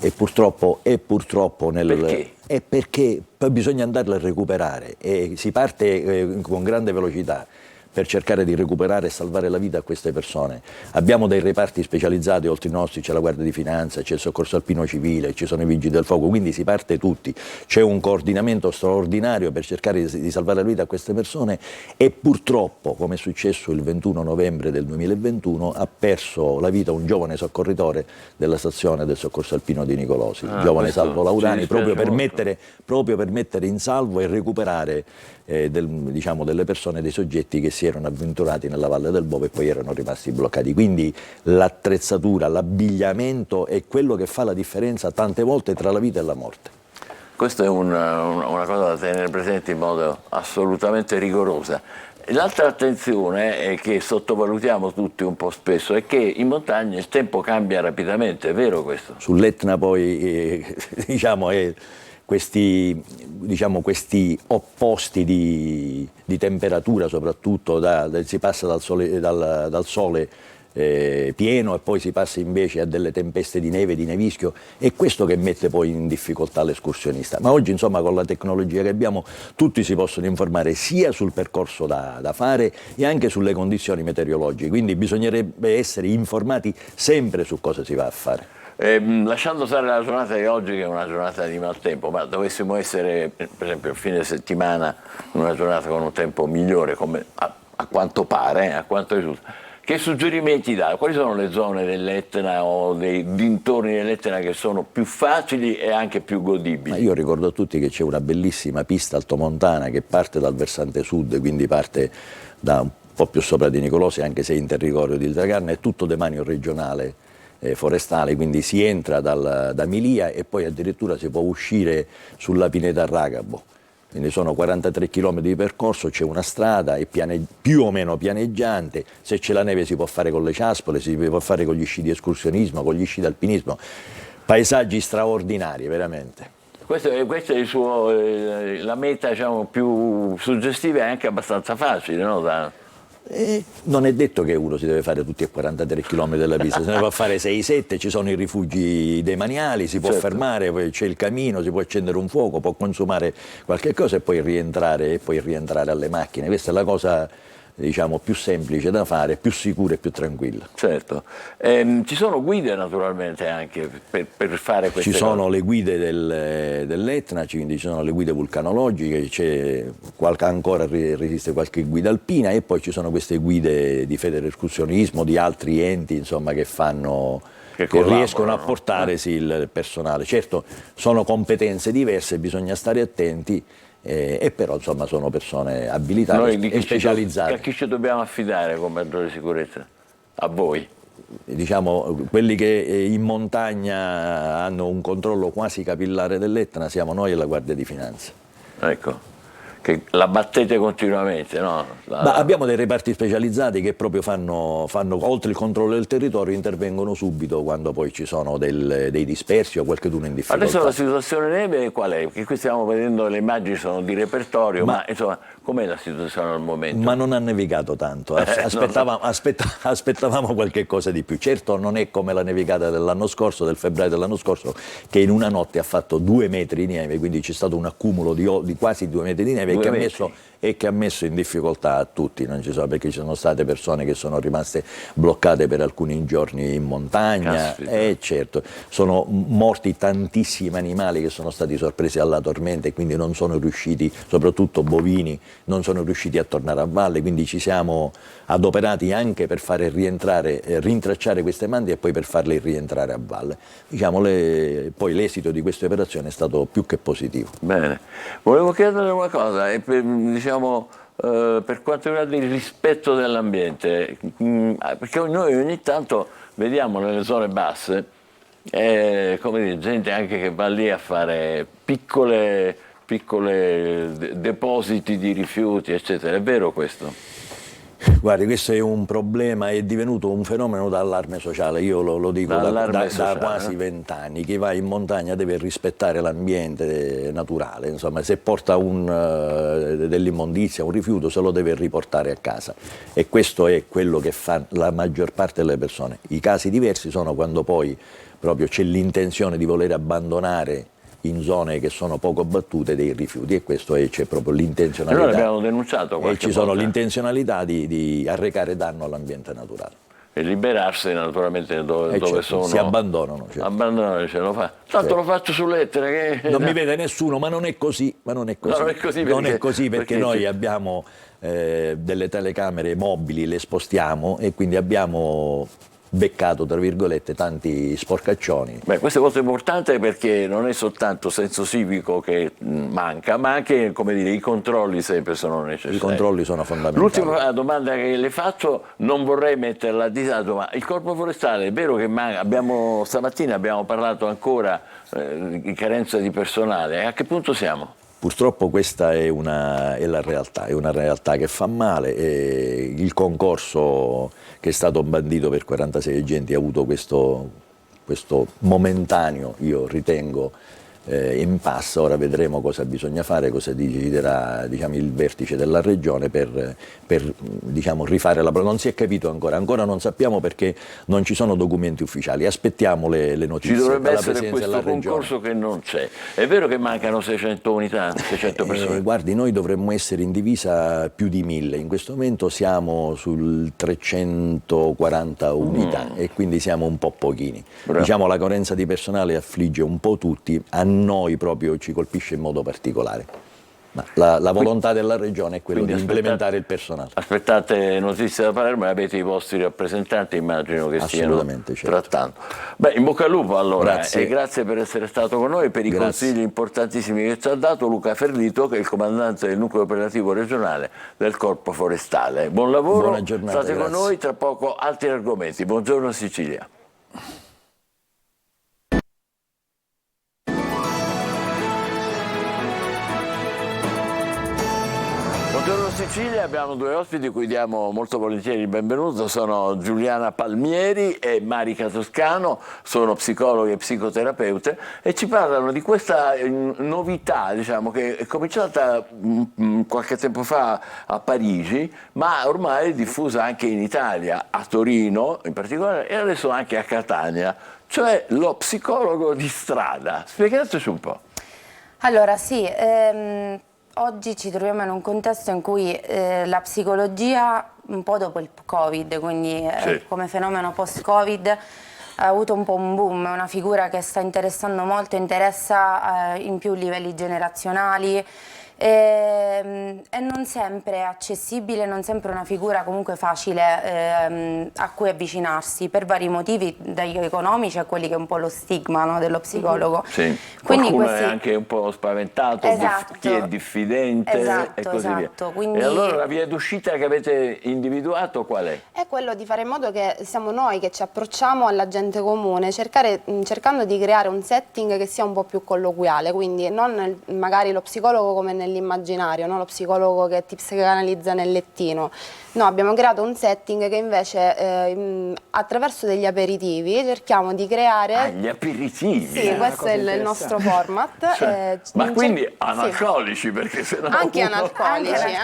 E purtroppo Perché? È perché poi bisogna andarlo a recuperare e si parte con grande velocità per cercare di recuperare e salvare la vita a queste persone. Abbiamo dei reparti specializzati, oltre ai nostri c'è la Guardia di Finanza, c'è il Soccorso Alpino Civile, ci sono i Vigili del Fuoco, quindi si parte tutti. C'è un coordinamento straordinario per cercare di salvare la vita a queste persone e purtroppo, come è successo il 21 novembre del 2021, ha perso la vita un giovane soccorritore della stazione del Soccorso Alpino di Nicolosi, il giovane Salvo Laudani, proprio per mettere in salvo e recuperare delle persone, dei soggetti che si erano avventurati nella Valle del Bovo e poi erano rimasti bloccati. Quindi l'attrezzatura, l'abbigliamento è quello che fa la differenza tante volte tra la vita e la morte. Questa è una cosa da tenere presente in modo assolutamente rigorosa. L'altra attenzione è che sottovalutiamo tutti un po' spesso è che in montagna il tempo cambia rapidamente, è vero questo? Sull'Etna poi questi opposti di temperatura, soprattutto si passa dal sole pieno e poi si passa invece a delle tempeste di neve, di nevischio, è questo che mette poi in difficoltà l'escursionista. Ma oggi insomma con la tecnologia che abbiamo tutti si possono informare sia sul percorso da fare e anche sulle condizioni meteorologiche, quindi bisognerebbe essere informati sempre su cosa si va a fare. Lasciando stare la giornata di oggi che è una giornata di maltempo, ma dovessimo essere per esempio il fine settimana una giornata con un tempo migliore, come a quanto pare, a quanto risulta, che suggerimenti dà? Quali sono le zone dell'Etna o dei dintorni dell'Etna che sono più facili e anche più godibili? Ma io ricordo a tutti che c'è una bellissima pista altomontana che parte dal versante sud, quindi parte da un po' più sopra di Nicolosi, anche se in territorio di Iltracarna, è tutto demanio regionale forestale, quindi si entra da Milia e poi addirittura si può uscire sulla pineta Ragabo. quindi sono 43 km di percorso, c'è una strada, è più o meno pianeggiante, se c'è la neve si può fare con le ciaspole, si può fare con gli sci di escursionismo, con gli sci d'alpinismo, paesaggi straordinari veramente. Questo è il suo, la meta, diciamo, più suggestiva e anche abbastanza facile, no? Non è detto che uno si deve fare tutti e 43 km della pista, se ne può fare 6-7, ci sono i rifugi demaniali, si può fermare, poi c'è il camino, si può accendere un fuoco, può consumare qualche cosa e poi rientrare alle macchine. Questa è la cosa, diciamo, più semplice da fare, più sicura e più tranquilla. Certo. Ci sono guide naturalmente anche per fare queste cose? Ci sono cose. Le guide dell'Etna, quindi ci sono le guide vulcanologiche, ancora resiste qualche guida alpina e poi ci sono queste guide di Federescursionismo, di altri enti, insomma, che riescono a portare il personale. Certo, sono competenze diverse, bisogna stare attenti. E però insomma sono persone abilitate e specializzate. A chi ci dobbiamo affidare con maggiore sicurezza? A voi? Diciamo, quelli che in montagna hanno un controllo quasi capillare dell'Etna siamo noi e la Guardia di Finanza. Ecco, che la battete continuamente, no? Ma abbiamo dei reparti specializzati che proprio fanno oltre il controllo del territorio, intervengono subito quando poi ci sono dei dispersi o qualcuno in difficoltà. Adesso la situazione neve qual è? Perché qui stiamo vedendo, le immagini sono di repertorio, ma insomma, com'è la situazione al momento? Ma non ha nevicato tanto, aspettavamo qualche cosa di più. Certo non è come la nevicata dell'anno scorso, del febbraio dell'anno scorso, che in una notte ha fatto 2 metri di neve, quindi c'è stato un accumulo di quasi 2 metri di neve che ha messo in difficoltà a tutti, non ci sono, perché ci sono state persone che sono rimaste bloccate per alcuni giorni in montagna, certo, sono morti tantissimi animali che sono stati sorpresi dalla tormenta e quindi non sono riusciti, soprattutto bovini, non sono riusciti a tornare a valle, quindi ci siamo adoperati anche per fare rintracciare queste mante e poi per farle rientrare a valle. Diciamo, poi l'esito di questa operazione è stato più che positivo. Bene, volevo chiedere una cosa, diciamo, per quanto riguarda il rispetto dell'ambiente, perché noi ogni tanto vediamo nelle zone basse, come dire, gente anche che va lì a fare piccole depositi di rifiuti, eccetera. È vero questo? Guardi, questo è un problema, è divenuto un fenomeno d'allarme sociale, io lo dico da quasi 20 anni. Chi va in montagna deve rispettare l'ambiente naturale, insomma, se porta dell'immondizia, un rifiuto, se lo deve riportare a casa, e questo è quello che fa la maggior parte delle persone. I casi diversi sono quando poi proprio c'è l'intenzione di voler abbandonare in zone che sono poco battute dei rifiuti, e questo c'è proprio l'intenzionalità. Noi l'abbiamo denunciato qualche volta. E ci sono l'intenzionalità di arrecare danno all'ambiente naturale. E liberarsi naturalmente dove certo, sono. Si abbandonano. Certo. Abbandonare ce lo fa. Tanto lo faccio sull'Etna. Non mi vede nessuno, ma non è così. Non è così perché noi abbiamo delle telecamere mobili, le spostiamo e quindi abbiamo beccato, tra virgolette, tanti sporcaccioni. Beh, questo è molto importante perché non è soltanto senso civico che manca, ma anche, come dire, i controlli sempre sono necessari. I controlli sono fondamentali. L'ultima domanda che le faccio, non vorrei metterla a disagio, ma il Corpo Forestale, è vero che stamattina abbiamo parlato ancora di carenza di personale, a che punto siamo? Purtroppo questa è la realtà, è una realtà che fa male, e il concorso che è stato bandito per 46 agenti ha avuto questo momentaneo, io ritengo, impasse. Ora vedremo cosa bisogna fare, cosa deciderà, diciamo, il vertice della regione per diciamo, rifare la prova. Non si è capito ancora non sappiamo perché non ci sono documenti ufficiali, aspettiamo le notizie. Ci dovrebbe essere questo concorso che non c'è. È vero che mancano 600 unità, 600 persone? Guardi, noi dovremmo essere in divisa più di 1000, in questo momento siamo sul 340 unità e quindi siamo un po' pochini. Diciamo, la carenza di personale affligge un po' tutti, a noi proprio ci colpisce in modo particolare. Ma la volontà della regione è quella di implementare il personale. Aspettate notizie da Palermo e avete i vostri rappresentanti, immagino che stiano trattando. Beh, in bocca al lupo allora, grazie. E grazie per essere stato con noi, per i consigli importantissimi che ci ha dato Luca Ferlito, che è il comandante del nucleo operativo regionale del Corpo Forestale. Buon lavoro, buona giornata, state con noi, tra poco altri argomenti. Buongiorno Sicilia. Sicilia abbiamo due ospiti cui diamo molto volentieri il benvenuto, sono Giuliana Palmieri e Marica Toscano, sono psicologhe e psicoterapeute e ci parlano di questa novità, diciamo, che è cominciata qualche tempo fa a Parigi, ma ormai è diffusa anche in Italia, a Torino in particolare e adesso anche a Catania, cioè lo psicologo di strada. Spiegateci un po'. Allora sì, oggi ci troviamo in un contesto in cui la psicologia, un po' dopo il Covid, quindi come fenomeno post-Covid, ha avuto un po' un boom, è una figura che sta interessando molto, interessa in più livelli generazionali e non sempre accessibile, non sempre una figura comunque facile a cui avvicinarsi per vari motivi, dagli economici a quelli che è un po' lo stigma, no, dello psicologo. Sì. Qualcuno è anche un po' spaventato, chi è diffidente e così via. Quindi... E allora la via d'uscita che avete individuato qual è? È quello di fare in modo che siamo noi che ci approcciamo alla gente comune, cercando di creare un setting che sia un po' più colloquiale, quindi non magari lo psicologo come nell'immaginario, no? Lo psicologo che ti psicanalizza nel lettino. No, abbiamo creato un setting che invece attraverso degli aperitivi cerchiamo di creare... gli aperitivi! Sì, questo è il nostro format. Cioè, ma quindi analcolici, perché sennò anche uno... analcolici.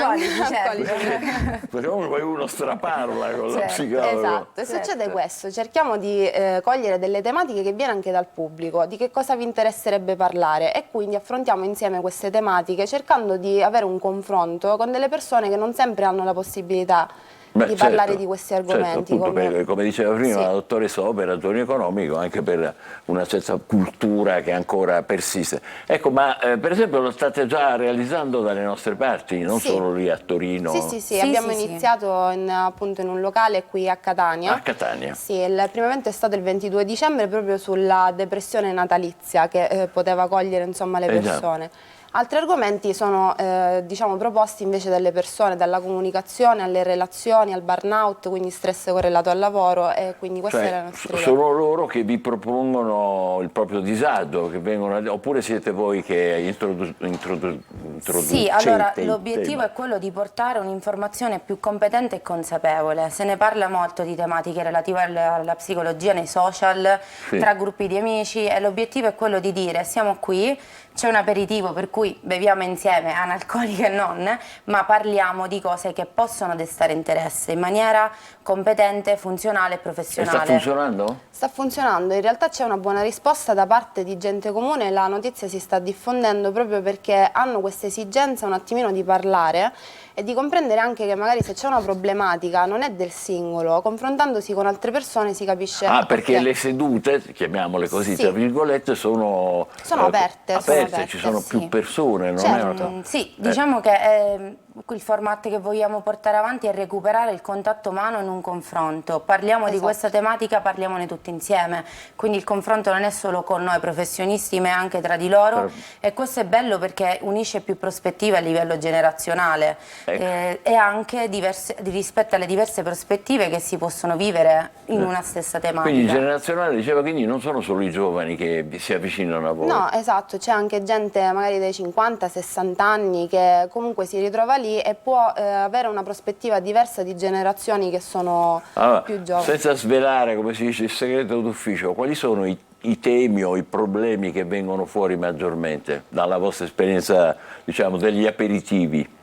Perché uno straparla con lo psicologo. Esatto, e succede questo, cerchiamo di cogliere delle tematiche che viene anche dal pubblico, di che cosa vi interesserebbe parlare e quindi affrontiamo insieme queste tematiche cercando di avere un confronto con delle persone che non sempre hanno la possibilità di parlare di questi argomenti. Appunto, come diceva prima la dottoressa, operatore economico anche per una certa cultura che ancora persiste. Ecco, ma per esempio lo state già realizzando dalle nostre parti, non solo lì a Torino? Sì, abbiamo iniziato appunto in un locale qui a Catania. A Catania? Sì, il primo evento è stato il 22 dicembre proprio sulla depressione natalizia che poteva cogliere insomma le persone. Altri argomenti sono diciamo, proposti invece dalle persone, dalla comunicazione alle relazioni, al burnout, quindi stress correlato al lavoro e quindi questa è la nostra idea. Sono loro che vi propongono il proprio disagio, che vengono, oppure siete voi che introducete? Sì, allora l'obiettivo è quello di portare un'informazione più competente e consapevole. Se ne parla molto di tematiche relative alla psicologia nei social, tra gruppi di amici e l'obiettivo è quello di dire siamo qui, c'è un aperitivo per cui beviamo insieme, analcoliche e non, ma parliamo di cose che possono destare interesse in maniera competente, funzionale e professionale. E sta funzionando? Sta funzionando, in realtà c'è una buona risposta da parte di gente comune, la notizia si sta diffondendo proprio perché hanno questa esigenza un attimino di parlare e di comprendere anche che magari se c'è una problematica non è del singolo, confrontandosi con altre persone si capisce. Perché le sedute, chiamiamole così, tra virgolette, sono aperte, ci sono più persone, non è una... Sì, diciamo che il format che vogliamo portare avanti è recuperare il contatto umano in un confronto. Parliamo di questa tematica, parliamone tutti insieme, quindi il confronto non è solo con noi professionisti ma è anche tra di loro e questo è bello perché unisce più prospettive a livello generazionale e anche rispetto alle diverse prospettive che si possono vivere in una stessa tematica. Quindi generazionale, diceva, quindi non sono solo i giovani che si avvicinano a voi. No, esatto, c'è anche gente magari dei 50-60 anni che comunque si ritrova lì e può avere una prospettiva diversa di generazioni che sono più giovani. Senza svelare, come si dice, il segreto d'ufficio, quali sono i temi o i problemi che vengono fuori maggiormente dalla vostra esperienza, diciamo, degli aperitivi?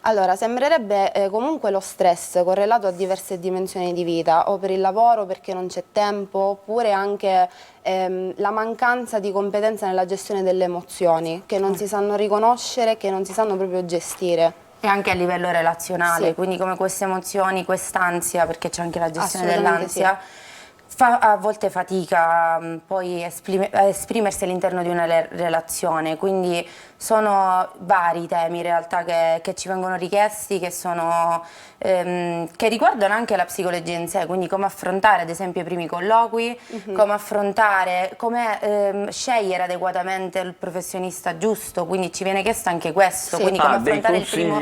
Allora, sembrerebbe comunque lo stress correlato a diverse dimensioni di vita, o per il lavoro perché non c'è tempo, oppure anche la mancanza di competenza nella gestione delle emozioni, che non si sanno riconoscere, che non si sanno proprio gestire. E anche a livello relazionale, quindi come queste emozioni, quest'ansia, perché c'è anche la gestione dell'ansia, fa a volte fatica poi a esprimersi all'interno di una relazione, quindi sono vari i temi in realtà che ci vengono richiesti, che riguardano anche la psicologia in sé, quindi come affrontare ad esempio i primi colloqui, come affrontare, come scegliere adeguatamente il professionista giusto, quindi ci viene chiesto anche questo, quindi come affrontare il primo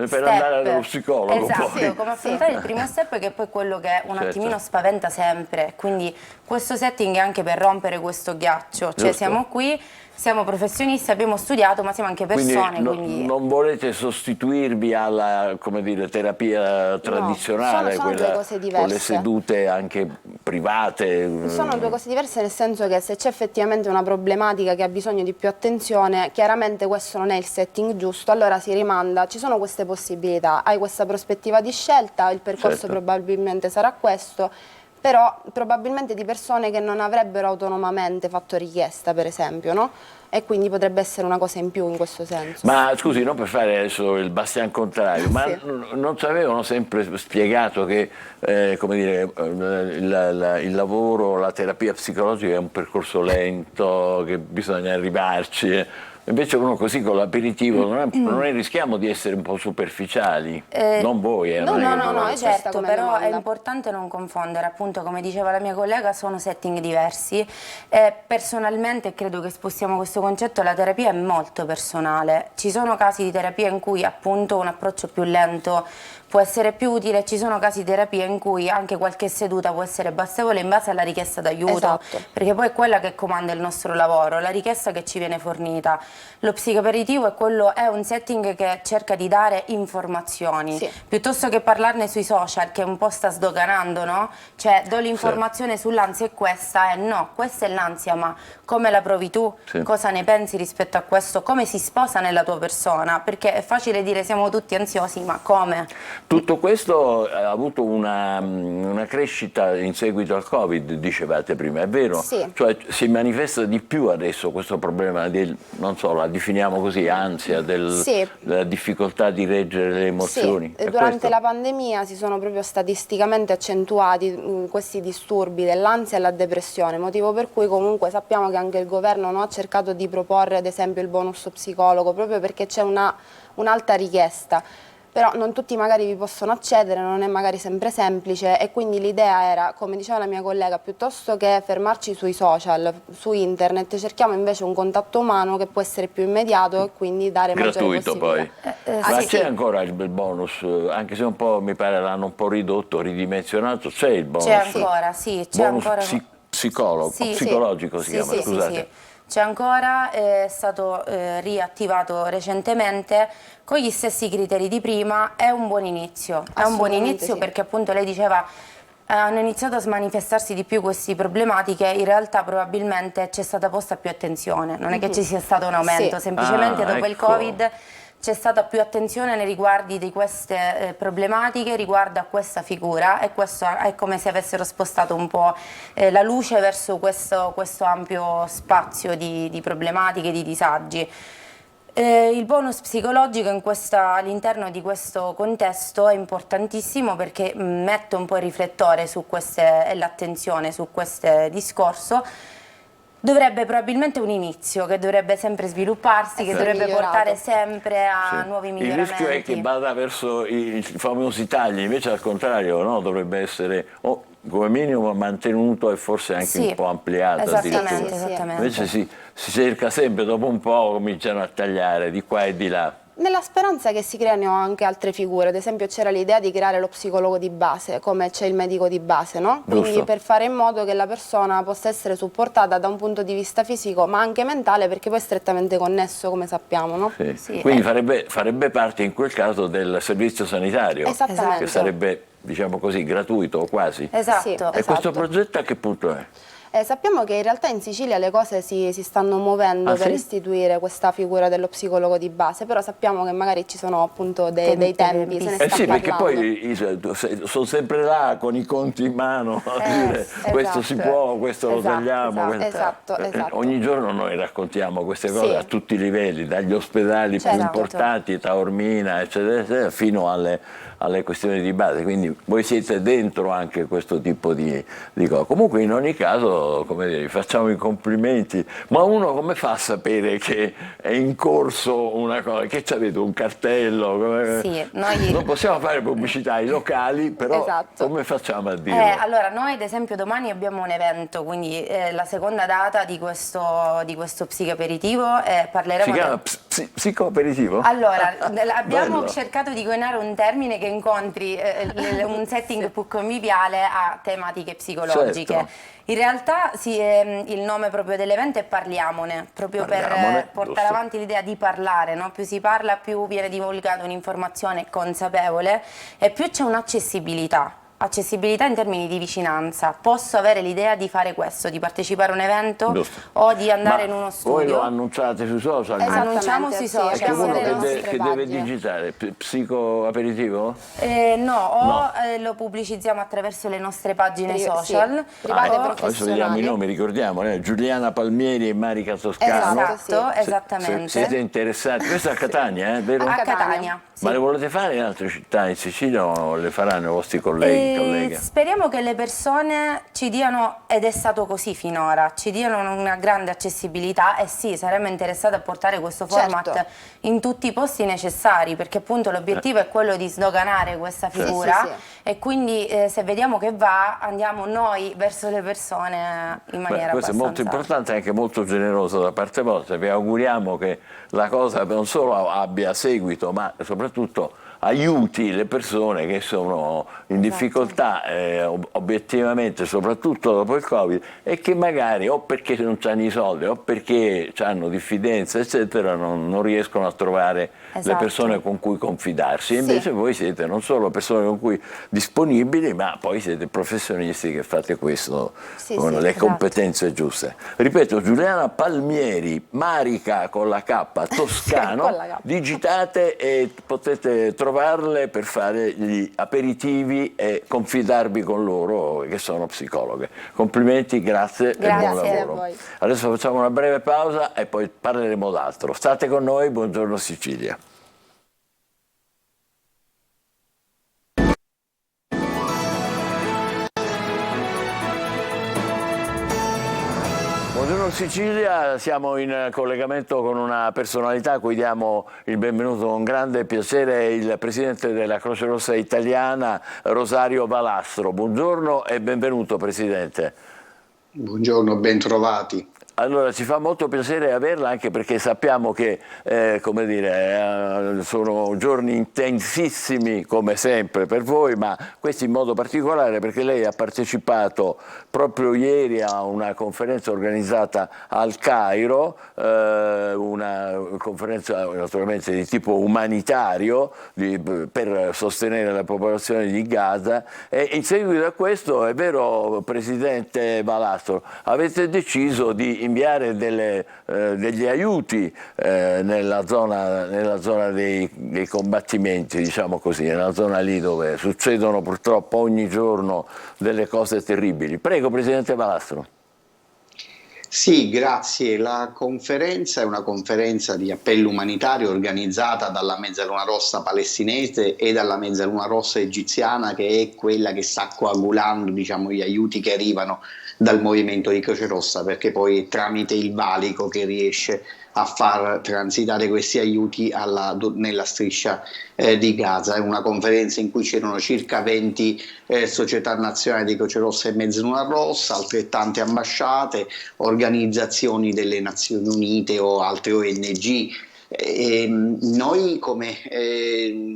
per andare dallo psicologo. Esatto, come affrontare il primo step, che è poi quello che un attimino spaventa sempre, quindi questo setting è anche per rompere questo ghiaccio, cioè siamo qui, siamo professionisti, abbiamo studiato, ma siamo anche persone. Quindi non volete sostituirvi alla, come dire, terapia tradizionale, sono quella due cose diverse. con le sedute anche private? Sono due cose diverse, nel senso che se c'è effettivamente una problematica che ha bisogno di più attenzione, chiaramente questo non è il setting giusto, allora si rimanda, ci sono queste possibilità, hai questa prospettiva di scelta, il percorso probabilmente sarà questo, però probabilmente di persone che non avrebbero autonomamente fatto richiesta, per esempio, no? E quindi potrebbe essere una cosa in più in questo senso. Ma scusi, non per fare adesso il bastian contrario, ma non ci avevano sempre spiegato che come dire, il lavoro, la terapia psicologica è un percorso lento, che bisogna arrivarci? Invece uno così con l'aperitivo non rischiamo di essere un po' superficiali? Non voi, No, è certo, però è importante non confondere, appunto come diceva la mia collega, sono setting diversi e personalmente credo che spostiamo questo concetto, la terapia è molto personale, ci sono casi di terapia in cui appunto un approccio più lento può essere più utile, ci sono casi di terapia in cui anche qualche seduta può essere bastevole in base alla richiesta d'aiuto, perché poi è quella che comanda il nostro lavoro, la richiesta che ci viene fornita. Lo psicoaperitivo è un setting che cerca di dare informazioni, piuttosto che parlarne sui social, che un po' sta sdoganando, no? Cioè do l'informazione sull'ansia è questa, no, questa è l'ansia, ma come la provi tu? Cosa ne pensi rispetto a questo? Come si sposa nella tua persona? Perché è facile dire siamo tutti ansiosi, ma come? Tutto questo ha avuto una crescita in seguito al Covid, dicevate prima, è vero? Sì. Cioè si manifesta di più adesso questo problema del, non so, la definiamo così, ansia, della difficoltà di reggere le emozioni? Sì. Durante la pandemia si sono proprio statisticamente accentuati questi disturbi dell'ansia e la depressione, motivo per cui comunque sappiamo che anche il governo ha cercato di proporre ad esempio il bonus psicologo, proprio perché c'è un'alta richiesta. Però non tutti magari vi possono accedere, non è magari sempre semplice e quindi l'idea era, come diceva la mia collega, piuttosto che fermarci sui social, su internet, cerchiamo invece un contatto umano che può essere più immediato e quindi dare maggiore possibilità. Gratuito poi. Ma c'è ancora il bonus, anche se un po' mi pare l'hanno un po' ridotto, ridimensionato, c'è il bonus? C'è ancora, sì, c'è bonus ancora. Psicologico si chiama, scusate. Sì. C'è ancora, è stato riattivato recentemente con gli stessi criteri di prima, è un buon inizio, perché appunto lei diceva hanno iniziato a manifestarsi di più queste problematiche, in realtà probabilmente c'è stata posta più attenzione, non è che ci sia stato un aumento, semplicemente dopo il Covid c'è stata più attenzione nei riguardi di queste problematiche riguardo a questa figura e questo è come se avessero spostato un po' la luce verso questo ampio spazio di problematiche, di disagi. Il bonus psicologico all'interno di questo contesto è importantissimo perché mette un po' il riflettore su e l'attenzione su questo discorso. Dovrebbe probabilmente un inizio che dovrebbe sempre svilupparsi, che dovrebbe portare sempre a nuovi miglioramenti. Il rischio è che vada verso i famosi tagli, invece al contrario, no? Dovrebbe essere come minimo mantenuto e forse anche un po' ampliato. Esattamente. Invece si cerca sempre, dopo un po' cominciano a tagliare di qua e di là. Nella speranza che si creino anche altre figure, ad esempio c'era l'idea di creare lo psicologo di base, come c'è il medico di base, no? Quindi per fare in modo che la persona possa essere supportata da un punto di vista fisico, ma anche mentale, perché poi è strettamente connesso, come sappiamo, no? Quindi farebbe parte in quel caso del servizio sanitario, che sarebbe, diciamo così, gratuito o quasi. Esatto. E questo progetto a che punto è? Sappiamo che in realtà in Sicilia le cose si stanno muovendo per istituire questa figura dello psicologo di base, però sappiamo che magari ci sono appunto dei tempi. Se ne sta perché poi sono sempre là con i conti in mano a dire questo si può, questo lo tagliamo. Esatto. Ogni giorno noi raccontiamo queste cose a tutti i livelli, dagli ospedali più importanti, Taormina, eccetera, fino alle questioni di base, quindi voi siete dentro anche questo tipo di cose. Comunque in ogni caso, come dire, facciamo i complimenti, ma uno come fa a sapere che è in corso una cosa? Che avete un cartello? Non possiamo fare pubblicità ai locali, però come facciamo a dirlo? Allora, noi ad esempio domani abbiamo un evento, quindi la seconda data di questo psicoaperitivo, parleremo... Si chiama psicoaperitivo? Allora, abbiamo cercato di coniare un termine che incontri un setting più conviviale a tematiche psicologiche. Certo. In realtà il nome proprio dell'evento è Parliamone, proprio per portare avanti l'idea di parlare, no? Più si parla, più viene divulgata un'informazione consapevole e più c'è un'accessibilità. Accessibilità in termini di vicinanza. Posso avere l'idea di fare questo, di partecipare a un evento o di andare in uno studio. Voi lo annunciate sui social? Annunciamo sui social. C'è uno che deve digitare, psicoaperitivo? No, lo pubblicizziamo attraverso le nostre pagine social. Private Adesso professionali. vediamo i nomi, ricordiamo, Giuliana Palmieri e Marica Toscano. Esatto, esattamente. Siete interessati? Questo è a Catania, vero? A Catania. Sì. Ma le volete fare in altre città in Sicilia o le faranno i vostri colleghi? Speriamo che le persone ci diano, ed è stato così finora, ci diano una grande accessibilità e sì, saremmo interessati a portare questo format in tutti i posti necessari, perché appunto l'obiettivo è quello di sdoganare questa figura e quindi se vediamo che va andiamo noi verso le persone in maniera questo abbastanza... è molto importante e anche molto generoso da parte vostra. Vi auguriamo che la cosa non solo abbia seguito ma soprattutto aiuti le persone che sono in difficoltà obiettivamente, soprattutto dopo il Covid, e che magari o perché non hanno i soldi o perché hanno diffidenza eccetera non riescono a trovare le persone con cui confidarsi. E invece voi siete non solo persone con cui disponibili, ma poi siete professionisti che fate questo con le competenze giuste. Ripeto, Giuliana Palmieri, Marica con la K, Toscano, digitate e potete trovarle per fare gli aperitivi e confidarvi con loro che sono psicologhe. Complimenti, grazie e buon lavoro. Adesso facciamo una breve pausa e poi parleremo d'altro. State con noi, buongiorno Sicilia. Buongiorno Sicilia, siamo in collegamento con una personalità a cui diamo il benvenuto con grande piacere, il presidente della Croce Rossa Italiana, Rosario Valastro. Buongiorno e benvenuto Presidente. Buongiorno, ben trovati. Allora, ci fa molto piacere averla anche perché sappiamo che come dire, sono giorni intensissimi come sempre per voi, ma questi in modo particolare perché lei ha partecipato proprio ieri a una conferenza organizzata al Cairo, una conferenza naturalmente di tipo umanitario per sostenere la popolazione di Gaza e in seguito a questo, è vero Presidente Valastro, avete deciso di inviare degli aiuti nella zona dei combattimenti, diciamo così, nella zona lì dove succedono purtroppo ogni giorno delle cose terribili. Prego Presidente Valastro. Sì, grazie. La conferenza è una conferenza di appello umanitario organizzata dalla Mezzaluna Rossa palestinese e dalla Mezzaluna Rossa egiziana, che è quella che sta coagulando, diciamo, gli aiuti che arrivano dal movimento di Croce Rossa, perché poi è tramite il valico che riesce a far transitare questi aiuti nella striscia di Gaza. È una conferenza in cui c'erano circa 20 società nazionali di Croce Rossa e Mezzaluna Rossa, altrettante ambasciate, organizzazioni delle Nazioni Unite o altre ONG. Noi, come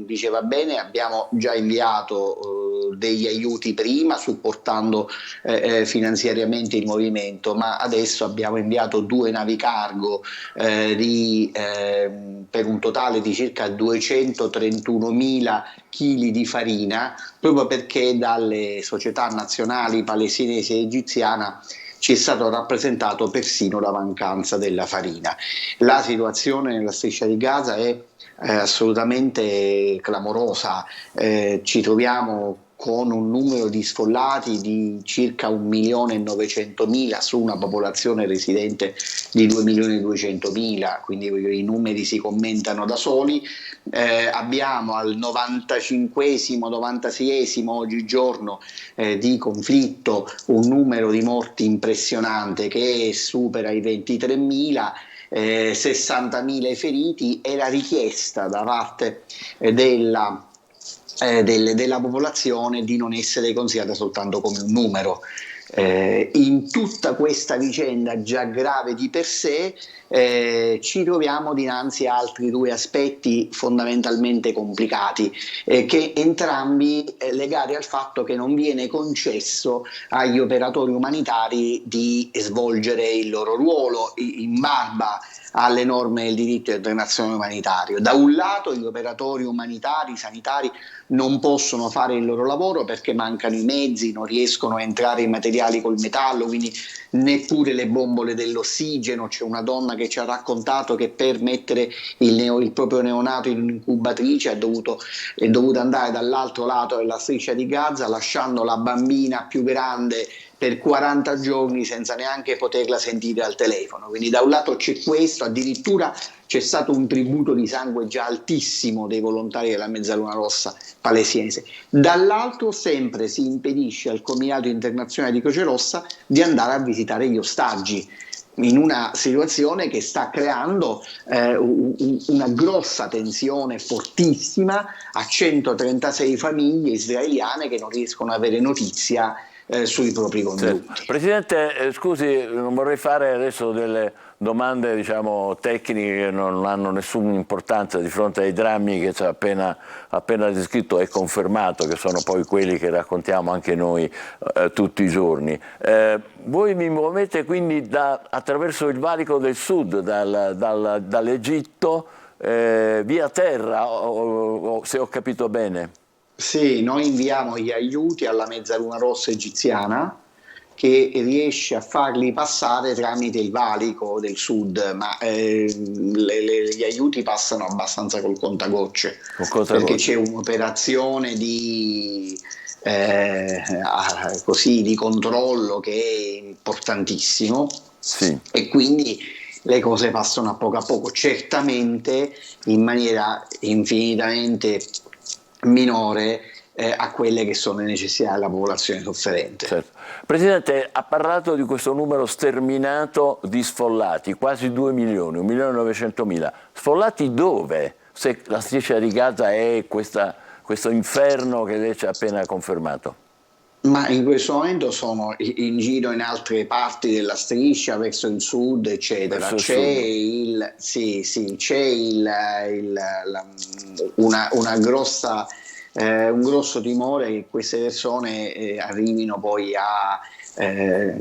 diceva bene, abbiamo già inviato degli aiuti prima, supportando finanziariamente il movimento, ma adesso abbiamo inviato 2 navi cargo per un totale di circa 231.000 chili di farina, proprio perché dalle società nazionali palestinese e egiziana ci è stato rappresentato persino la mancanza della farina. La situazione nella striscia di Gaza è assolutamente clamorosa, ci troviamo con un numero di sfollati di circa 1.900.000 su una popolazione residente di 2.200.000, quindi i numeri si commentano da soli. Abbiamo al 95esimo, 96esimo oggigiorno di conflitto un numero di morti impressionante che supera i 23.000, 60.000 feriti, e la richiesta da parte della popolazione di non essere considerata soltanto come un numero. In tutta questa vicenda già grave di per sé ci troviamo dinanzi a altri due aspetti fondamentalmente complicati, che entrambi legati al fatto che non viene concesso agli operatori umanitari di svolgere il loro ruolo in barba alle norme del diritto internazionale umanitario. Da un lato gli operatori umanitari, sanitari non possono fare il loro lavoro perché mancano i mezzi, non riescono a entrare in materiali col metallo, quindi neppure le bombole dell'ossigeno. C'è una donna che ci ha raccontato che per mettere il proprio neonato in un'incubatrice è dovuta andare dall'altro lato della striscia di Gaza, lasciando la bambina più grande per 40 giorni senza neanche poterla sentire al telefono. Quindi da un lato c'è questo, addirittura c'è stato un tributo di sangue già altissimo dei volontari della Mezzaluna Rossa palestinese. Dall'altro sempre si impedisce al Comitato Internazionale di Croce Rossa di andare a visitare gli ostaggi, in una situazione che sta creando una grossa tensione fortissima a 136 famiglie israeliane che non riescono ad avere notizia sui propri congiunti. Certo. Presidente, scusi, non vorrei fare adesso delle domande tecniche che non hanno nessuna importanza di fronte ai drammi che ci ha appena descritto e confermato, che sono poi quelli che raccontiamo anche noi tutti i giorni. Voi mi muovete quindi attraverso il valico del sud, dall'Egitto, via terra, se ho capito bene? Sì, noi inviamo gli aiuti alla Mezzaluna Rossa egiziana, che riesce a farli passare tramite il valico del sud, ma gli aiuti passano abbastanza col contagocce, perché c'è un'operazione di controllo che è importantissimo, sì. E quindi le cose passano a poco, certamente in maniera infinitamente minore a quelle che sono le necessità della popolazione sofferente. Certo. Presidente, ha parlato di questo numero sterminato di sfollati, quasi 2 milioni, 1.900.000. Sfollati dove? Se la striscia di Gaza è questo inferno che lei ci ha appena confermato. Ma in questo momento sono in giro in altre parti della striscia, verso il sud, eccetera. Un grosso timore che queste persone arrivino poi a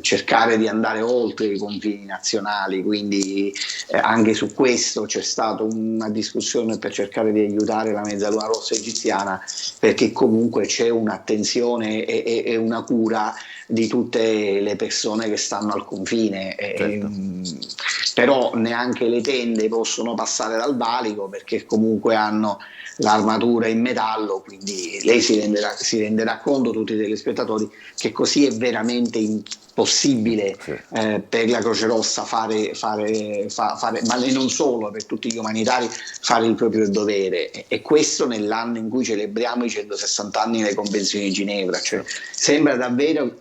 cercare di andare oltre i confini nazionali, quindi anche su questo c'è stata una discussione per cercare di aiutare la Mezzaluna Rossa egiziana, perché comunque c'è un'attenzione e una cura di tutte le persone che stanno al confine. Certo. Però neanche le tende possono passare dal valico perché comunque hanno l'armatura in metallo, quindi lei si renderà conto, tutti i telespettatori, che così è veramente impossibile per la Croce Rossa fare, ma non solo, per tutti gli umanitari, fare il proprio dovere, e questo nell'anno in cui celebriamo i 160 anni delle Convenzioni di Ginevra, cioè sembra davvero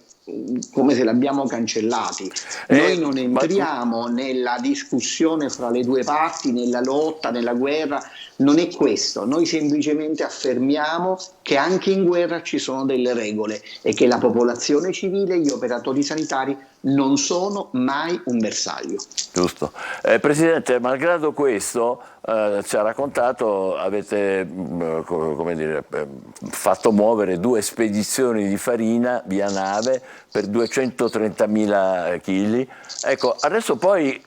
come se l'abbiamo cancellati. Noi non entriamo nella discussione fra le due parti, nella lotta, nella guerra, non è questo. Noi semplicemente affermiamo che anche in guerra ci sono delle regole e che la popolazione civile e gli operatori sanitari non sono mai un bersaglio. Giusto. Presidente, malgrado questo, ci ha raccontato, avete fatto muovere 2 spedizioni di farina via nave per 230.000 kg. Ecco, adesso poi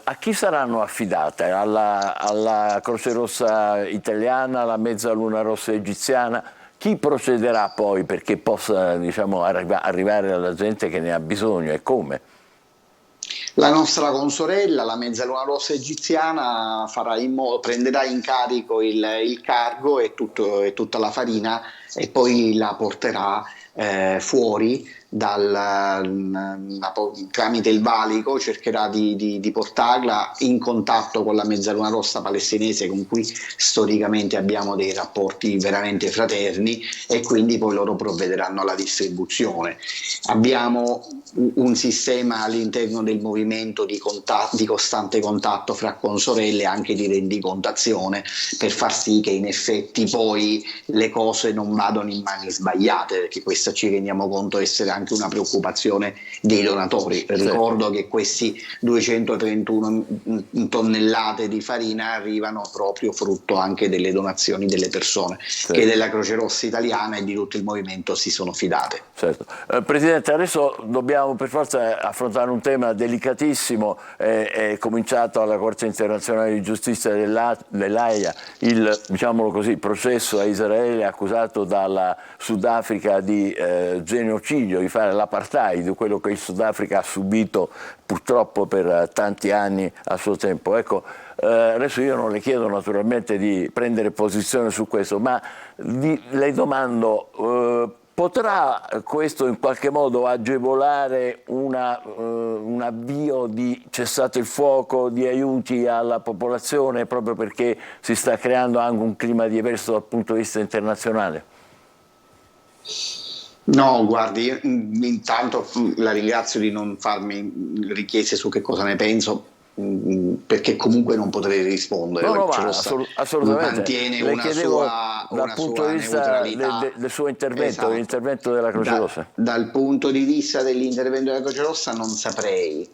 a chi saranno affidate? Alla Croce Rossa italiana, alla Mezzaluna Rossa egiziana? Chi procederà poi perché possa arrivare alla gente che ne ha bisogno e come? La nostra consorella, la Mezzaluna Rossa egiziana, prenderà in carico il cargo e tutta la farina e poi la porterà fuori tramite il valico, cercherà di portarla in contatto con la Mezzaluna Rossa palestinese, con cui storicamente abbiamo dei rapporti veramente fraterni, e quindi poi loro provvederanno alla distribuzione. Abbiamo un sistema all'interno del movimento di costante contatto fra consorelle, anche di rendicontazione, per far sì che in effetti poi le cose non vadano in mani sbagliate, perché questa stessa ci rendiamo conto essere anche una preoccupazione dei donatori. Ricordo che questi 231 tonnellate di farina arrivano proprio frutto anche delle donazioni delle persone che della Croce Rossa Italiana e di tutto il movimento si sono fidate. Certo. Presidente, adesso dobbiamo per forza affrontare un tema delicatissimo. È cominciato alla Corte internazionale di giustizia dell'Aia il, diciamolo così, processo a Israele accusato dalla Sudafrica di genocidio, di fare l'apartheid, quello che il Sudafrica ha subito purtroppo per tanti anni a suo tempo. Ecco, adesso io non le chiedo naturalmente di prendere posizione su questo, ma le domando, potrà questo in qualche modo agevolare un avvio di cessate il fuoco, di aiuti alla popolazione, proprio perché si sta creando anche un clima diverso dal punto di vista internazionale? No, guardi, io intanto la ringrazio di non farmi richieste su che cosa ne penso, perché comunque non potrei rispondere. Assolutamente. Mantiene Le una chiedevo sua, dal punto di vista del suo intervento, dell'intervento della Croce Rossa. Dal punto di vista dell'intervento della Croce Rossa non saprei.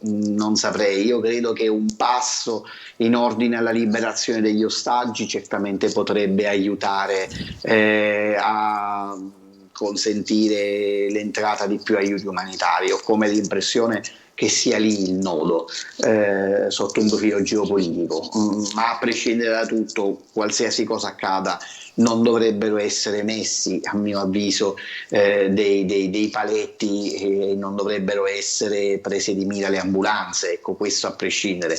Io credo che un passo in ordine alla liberazione degli ostaggi certamente potrebbe aiutare a consentire l'entrata di più aiuti umanitari. Ho come l'impressione che sia lì il nodo sotto un profilo geopolitico, ma a prescindere da tutto, qualsiasi cosa accada, non dovrebbero essere messi, a mio avviso, dei paletti e non dovrebbero essere prese di mira le ambulanze, ecco, questo a prescindere.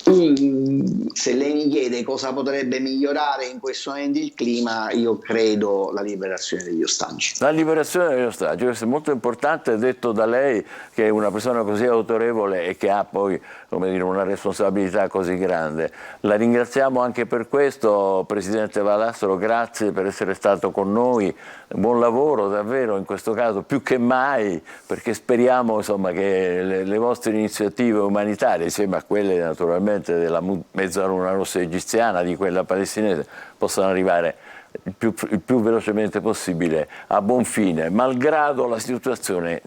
Se lei mi chiede cosa potrebbe migliorare in questo momento il clima, io credo la liberazione degli ostaggi. La liberazione degli ostaggi, questo è molto importante, detto da lei che è una persona così autorevole e che ha poi, come dire, una responsabilità così grande. La ringraziamo anche per questo, Presidente Valastro, grazie per essere stato con noi, buon lavoro davvero in questo caso più che mai, perché speriamo insomma che le vostre iniziative umanitarie, insieme a quelle naturalmente della Mezzaluna Rossa egiziana, di quella palestinese, possano arrivare il più velocemente possibile a buon fine, malgrado la situazione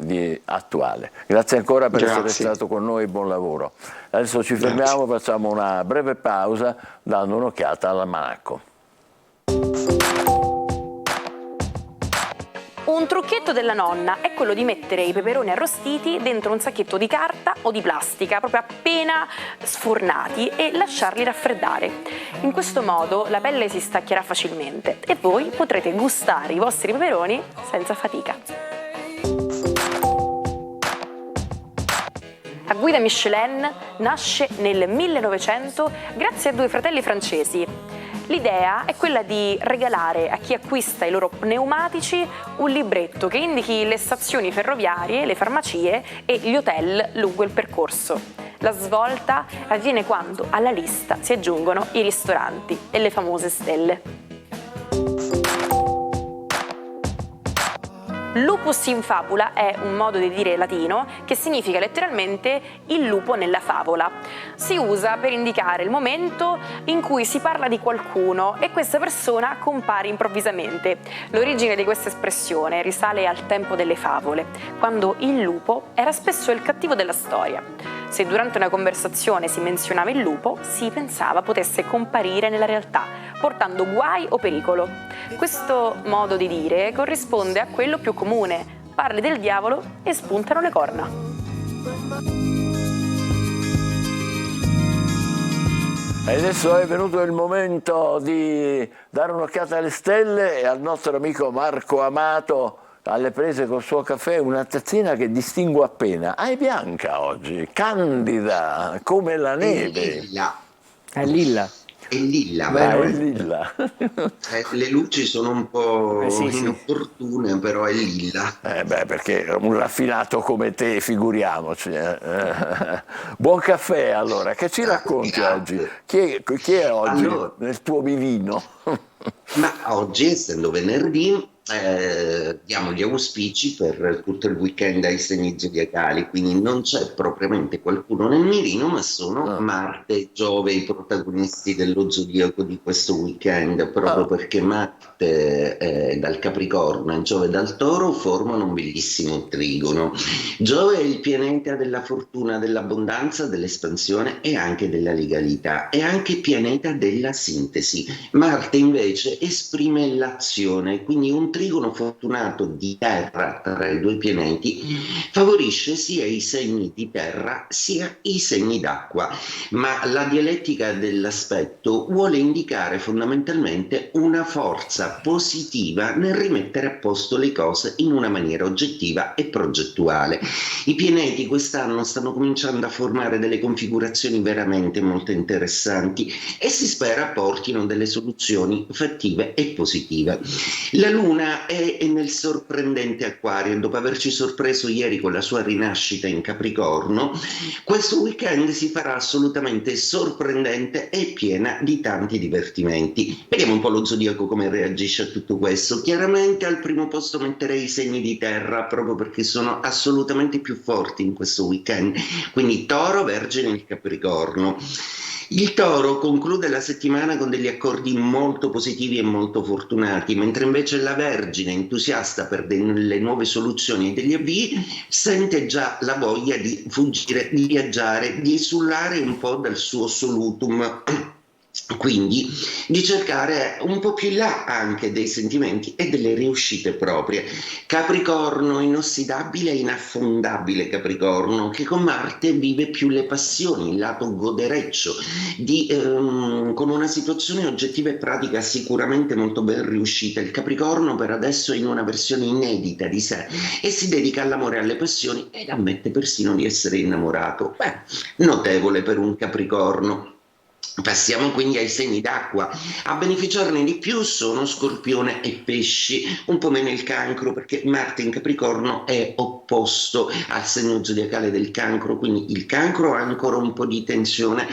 attuale. Grazie ancora per essere stato con noi, buon lavoro. Adesso ci fermiamo, facciamo una breve pausa dando un'occhiata all'almanacco. Un trucchetto della nonna è quello di mettere i peperoni arrostiti dentro un sacchetto di carta o di plastica, proprio appena sfornati, e lasciarli raffreddare. In questo modo la pelle si staccherà facilmente e voi potrete gustare i vostri peperoni senza fatica. La guida Michelin nasce nel 1900 grazie a due fratelli francesi. L'idea è quella di regalare a chi acquista i loro pneumatici un libretto che indichi le stazioni ferroviarie, le farmacie e gli hotel lungo il percorso. La svolta avviene quando alla lista si aggiungono i ristoranti e le famose stelle. Lupus in fabula è un modo di dire latino che significa letteralmente il lupo nella favola. Si usa per indicare il momento in cui si parla di qualcuno e questa persona compare improvvisamente. L'origine di questa espressione risale al tempo delle favole, quando il lupo era spesso il cattivo della storia. Se durante una conversazione si menzionava il lupo, si pensava potesse comparire nella realtà, portando guai o pericolo. Questo modo di dire corrisponde a quello più comune: parli del diavolo e spuntano le corna. E adesso è venuto il momento di dare un'occhiata alle stelle e al nostro amico Marco Amato, alle prese col suo caffè, una tazzina che distingo appena. Ah, è bianca oggi, candida, come la neve. È lilla. È lilla, vero? È lilla. Le luci sono un po' inopportune, però è lilla. Perché un raffinato come te, figuriamoci. Buon caffè allora, che ci racconti oggi? Chi è oggi nel tuo vivino? Ma oggi, essendo venerdì, diamo gli auspici per tutto il weekend ai segni zodiacali, quindi non c'è propriamente qualcuno nel mirino, ma sono Marte e Giove i protagonisti dello zodiaco di questo weekend, proprio perché Marte dal Capricorno e Giove dal Toro formano un bellissimo trigono. Giove è il pianeta della fortuna, dell'abbondanza, dell'espansione e anche della legalità, è anche pianeta della sintesi. Marte invece esprime l'azione, quindi un trigono fortunato di terra tra i due pianeti favorisce sia i segni di terra sia i segni d'acqua, ma la dialettica dell'aspetto vuole indicare fondamentalmente una forza positiva nel rimettere a posto le cose in una maniera oggettiva e progettuale. I pianeti quest'anno stanno cominciando a formare delle configurazioni veramente molto interessanti e si spera portino delle soluzioni fattive e positive. La Luna è nel sorprendente Acquario, dopo averci sorpreso ieri con la sua rinascita in Capricorno, questo weekend si farà assolutamente sorprendente e piena di tanti divertimenti. Vediamo un po' lo zodiaco come reagisce a tutto questo. Chiaramente al primo posto metterei i segni di terra, proprio perché sono assolutamente più forti in questo weekend, quindi Toro, Vergine e Capricorno. Il Toro conclude la settimana con degli accordi molto positivi e molto fortunati, mentre invece la Vergine, entusiasta per delle nuove soluzioni e degli avvii, sente già la voglia di fuggire, di viaggiare, di esulare un po' dal suo solutum. Quindi di cercare un po' più in là anche dei sentimenti e delle riuscite proprie. Capricorno, inossidabile e inaffondabile Capricorno, che con Marte vive più le passioni, il lato godereccio, con una situazione oggettiva e pratica sicuramente molto ben riuscita. Il Capricorno per adesso è in una versione inedita di sé e si dedica all'amore e alle passioni ed ammette persino di essere innamorato. Notevole per un Capricorno. Passiamo quindi ai segni d'acqua. A beneficiarne di più sono Scorpione e Pesci, un po' meno il Cancro, perché Marte in Capricorno è opposto al segno zodiacale del Cancro, quindi il Cancro ha ancora un po' di tensione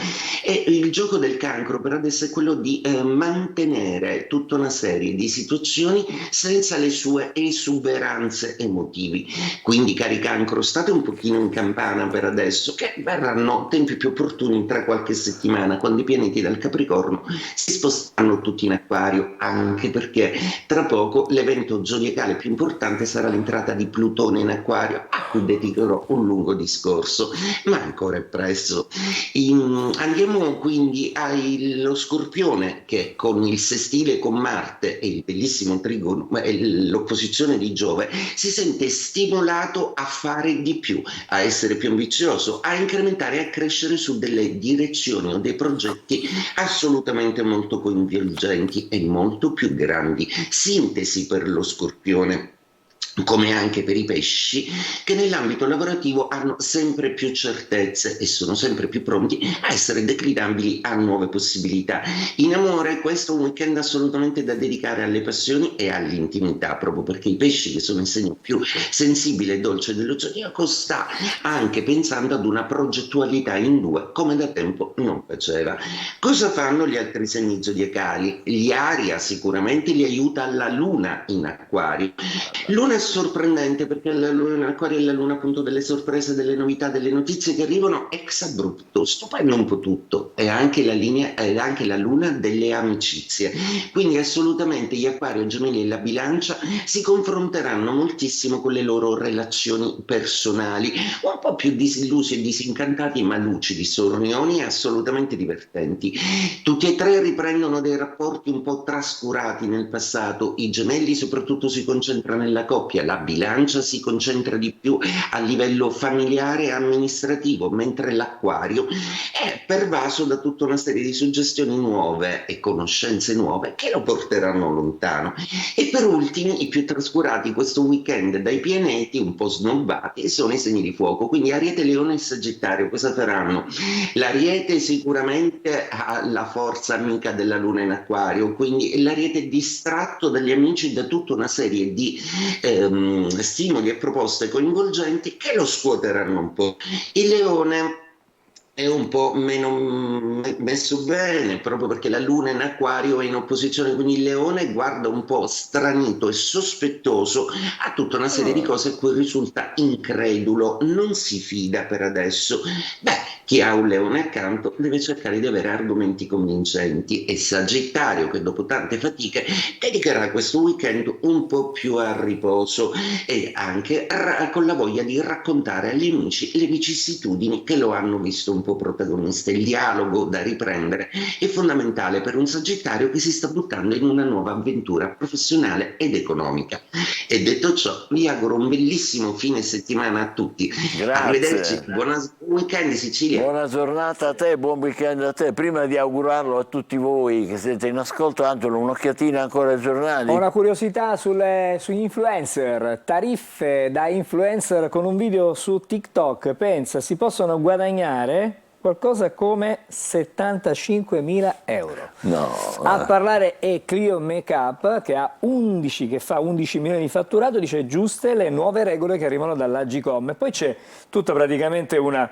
e il gioco del Cancro per adesso è quello di mantenere tutta una serie di situazioni senza le sue esuberanze emotivi. Quindi cari Cancro, state un pochino in campana per adesso, che verranno tempi più opportuni tra qualche settimana, quando i pianeti dal Capricorno si sposteranno tutti in Acquario, anche perché tra poco l'evento zodiacale più importante sarà l'entrata di Plutone in Acquario, a cui dedicherò un lungo discorso, ma ancora è presto. Andiamo quindi allo Scorpione, che con il sestile con Marte e il bellissimo trigono, l'opposizione di Giove, si sente stimolato a fare di più, a essere più ambizioso, a incrementare e a crescere su delle direzioni o dei progetti assolutamente molto coinvolgenti e molto più grandi. Sintesi per lo Scorpione, come anche per i Pesci, che nell'ambito lavorativo hanno sempre più certezze e sono sempre più pronti a essere declinabili a nuove possibilità. In amore questo è un weekend assolutamente da dedicare alle passioni e all'intimità, proprio perché i Pesci, che sono il segno più sensibile e dolce dello zodiaco, sta anche pensando ad una progettualità in due come da tempo non faceva. Cosa fanno gli altri segni zodiacali? Gli Aria sicuramente li aiuta la Luna in Acquario. Luna è sorprendente perché la Luna in Acquario è la Luna appunto delle sorprese, delle novità, delle notizie che arrivano ex abrupto, stupendo un po' tutto. È anche la linea, è anche la Luna delle amicizie. Quindi assolutamente gli Acquario, Gemelli e la Bilancia si confronteranno moltissimo con le loro relazioni personali, un po' più disillusi e disincantati, ma lucidi, sornioni e assolutamente divertenti. Tutti e tre riprendono dei rapporti un po' trascurati nel passato. I Gemelli soprattutto si concentrano nella coppia, la Bilancia si concentra di più a livello familiare e amministrativo, mentre l'Acquario è pervaso da tutta una serie di suggestioni nuove e conoscenze nuove che lo porteranno lontano. E per ultimi, i più trascurati questo weekend dai pianeti, un po' snobbati, sono i segni di fuoco, quindi Ariete, Leone e Sagittario. Cosa faranno? L'Ariete sicuramente ha la forza amica della Luna in Acquario, quindi l'Ariete è distratto dagli amici da tutta una serie di stimoli e proposte coinvolgenti che lo scuoteranno un po'. Il Leone è un po' meno messo bene, proprio perché la luna in Acquario è in opposizione, quindi il Leone guarda un po' stranito e sospettoso a tutta una serie di cose a cui risulta incredulo, non si fida per adesso. Beh, chi ha un Leone accanto deve cercare di avere argomenti convincenti, e Sagittario, che dopo tante fatiche dedicherà questo weekend un po' più al riposo e anche con la voglia di raccontare agli amici le vicissitudini che lo hanno visto un po' protagonista. Il dialogo da riprendere è fondamentale per un Sagittario che si sta buttando in una nuova avventura professionale ed economica. E detto ciò, vi auguro un bellissimo fine settimana a tutti. Grazie. Arrivederci, buon weekend Sicilia. Buona giornata a te, buon weekend a te. Prima di augurarlo a tutti voi che siete in ascolto, Angelo, un'occhiatina ancora ai giornali. Ho una curiosità sugli influencer, tariffe da influencer con un video su TikTok. Pensa, si possono guadagnare qualcosa come 75.000 euro. No. A parlare è Clio Makeup, che fa 11 milioni di fatturato, dice giuste le nuove regole che arrivano dall'Agcom. E poi c'è tutta praticamente una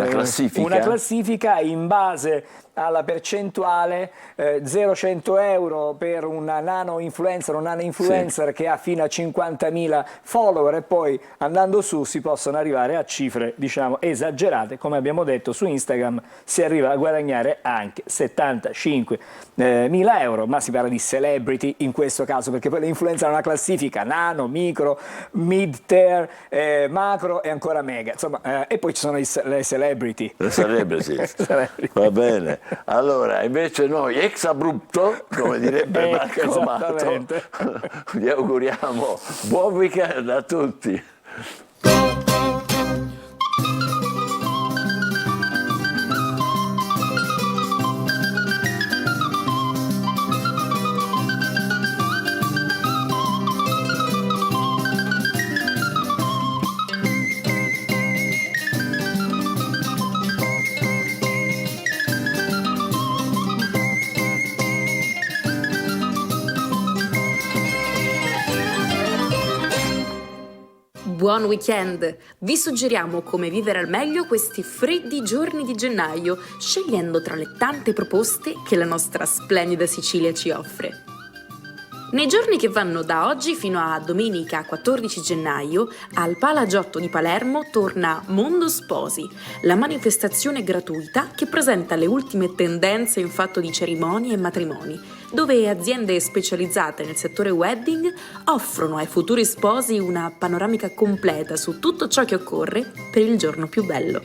classifica in base alla percentuale, 0-100 euro per una nano influencer che ha fino a 50.000 follower, e poi andando su si possono arrivare a cifre diciamo esagerate. Come abbiamo detto, su Instagram si arriva a guadagnare anche 75.000 euro, ma si parla di celebrity in questo caso, perché poi le influencer hanno una classifica nano, micro, mid-tier, macro e ancora mega, insomma, e poi ci sono le celebrity. Le celebrity. Va bene. Allora, invece noi, ex abrupto, come direbbe Marco Amato, vi auguriamo buon weekend a tutti. Buon weekend! Vi suggeriamo come vivere al meglio questi freddi giorni di gennaio, scegliendo tra le tante proposte che la nostra splendida Sicilia ci offre. Nei giorni che vanno da oggi fino a domenica 14 gennaio, al Palagiotto di Palermo torna Mondo Sposi, la manifestazione gratuita che presenta le ultime tendenze in fatto di cerimonie e matrimoni, dove aziende specializzate nel settore wedding offrono ai futuri sposi una panoramica completa su tutto ciò che occorre per il giorno più bello.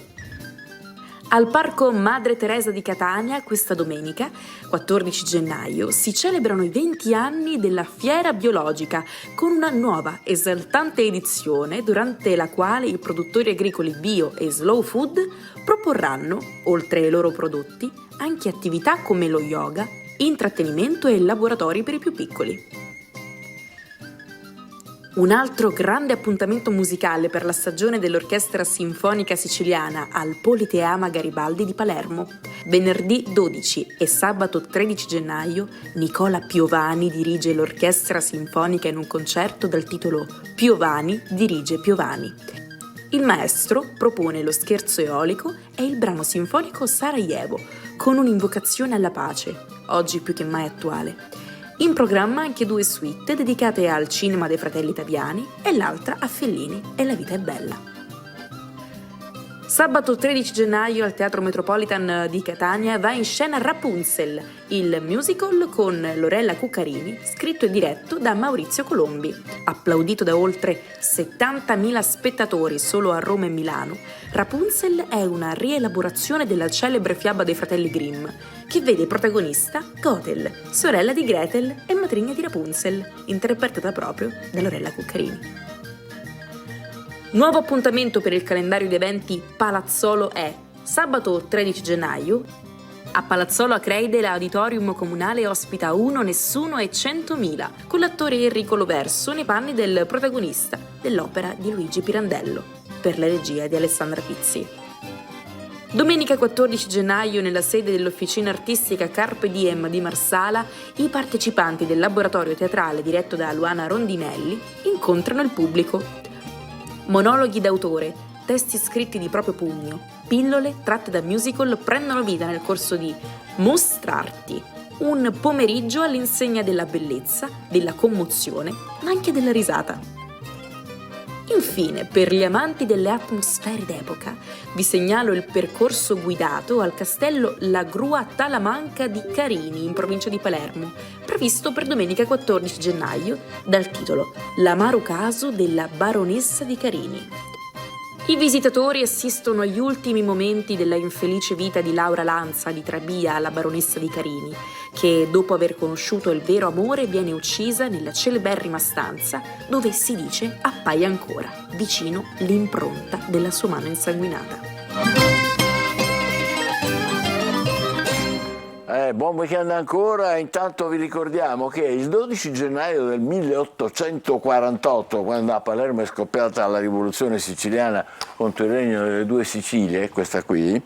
Al Parco Madre Teresa di Catania, questa domenica, 14 gennaio, si celebrano i 20 anni della Fiera Biologica con una nuova esaltante edizione durante la quale i produttori agricoli bio e slow food proporranno, oltre ai loro prodotti, anche attività come lo yoga, intrattenimento e laboratori per i più piccoli. Un altro grande appuntamento musicale per la stagione dell'Orchestra Sinfonica Siciliana al Politeama Garibaldi di Palermo. Venerdì 12 e sabato 13 gennaio Nicola Piovani dirige l'Orchestra Sinfonica in un concerto dal titolo Piovani dirige Piovani. Il maestro propone lo scherzo eolico e il brano sinfonico Sarajevo, con un'invocazione alla pace, oggi più che mai attuale. In programma anche 2 suite dedicate al cinema dei fratelli Taviani e l'altra a Fellini e La vita è bella. Sabato 13 gennaio al Teatro Metropolitan di Catania va in scena Rapunzel, il musical con Lorella Cuccarini, scritto e diretto da Maurizio Colombi. Applaudito da oltre 70.000 spettatori solo a Roma e Milano, Rapunzel è una rielaborazione della celebre fiaba dei fratelli Grimm, che vede protagonista Gothel, sorella di Gretel e matrigna di Rapunzel, interpretata proprio da Lorella Cuccarini. Nuovo appuntamento per il calendario di eventi Palazzolo è sabato 13 gennaio. A Palazzolo Acreide l'auditorium comunale ospita Uno, Nessuno e 100.000 con l'attore Enrico Loverso nei panni del protagonista dell'opera di Luigi Pirandello, per la regia di Alessandra Pizzi. Domenica 14 gennaio nella sede dell'Officina Artistica Carpe Diem di Marsala i partecipanti del laboratorio teatrale diretto da Luana Rondinelli incontrano il pubblico. Monologhi d'autore, testi scritti di proprio pugno. Pillole tratte da musical prendono vita nel corso di Mostrarti, un pomeriggio all'insegna della bellezza, della commozione, ma anche della risata. Infine, per gli amanti delle atmosfere d'epoca, vi segnalo il percorso guidato al castello La Grua Talamanca di Carini, in provincia di Palermo, previsto per domenica 14 gennaio, dal titolo L'amaro caso della baronessa di Carini. I visitatori assistono agli ultimi momenti della infelice vita di Laura Lanza di Trabia, la baronessa di Carini, che dopo aver conosciuto il vero amore viene uccisa nella celeberrima stanza dove si dice appaia ancora vicino l'impronta della sua mano insanguinata. Buon weekend ancora, intanto vi ricordiamo che il 12 gennaio del 1848, quando a Palermo è scoppiata la rivoluzione siciliana contro il regno delle due Sicilie, questa qui,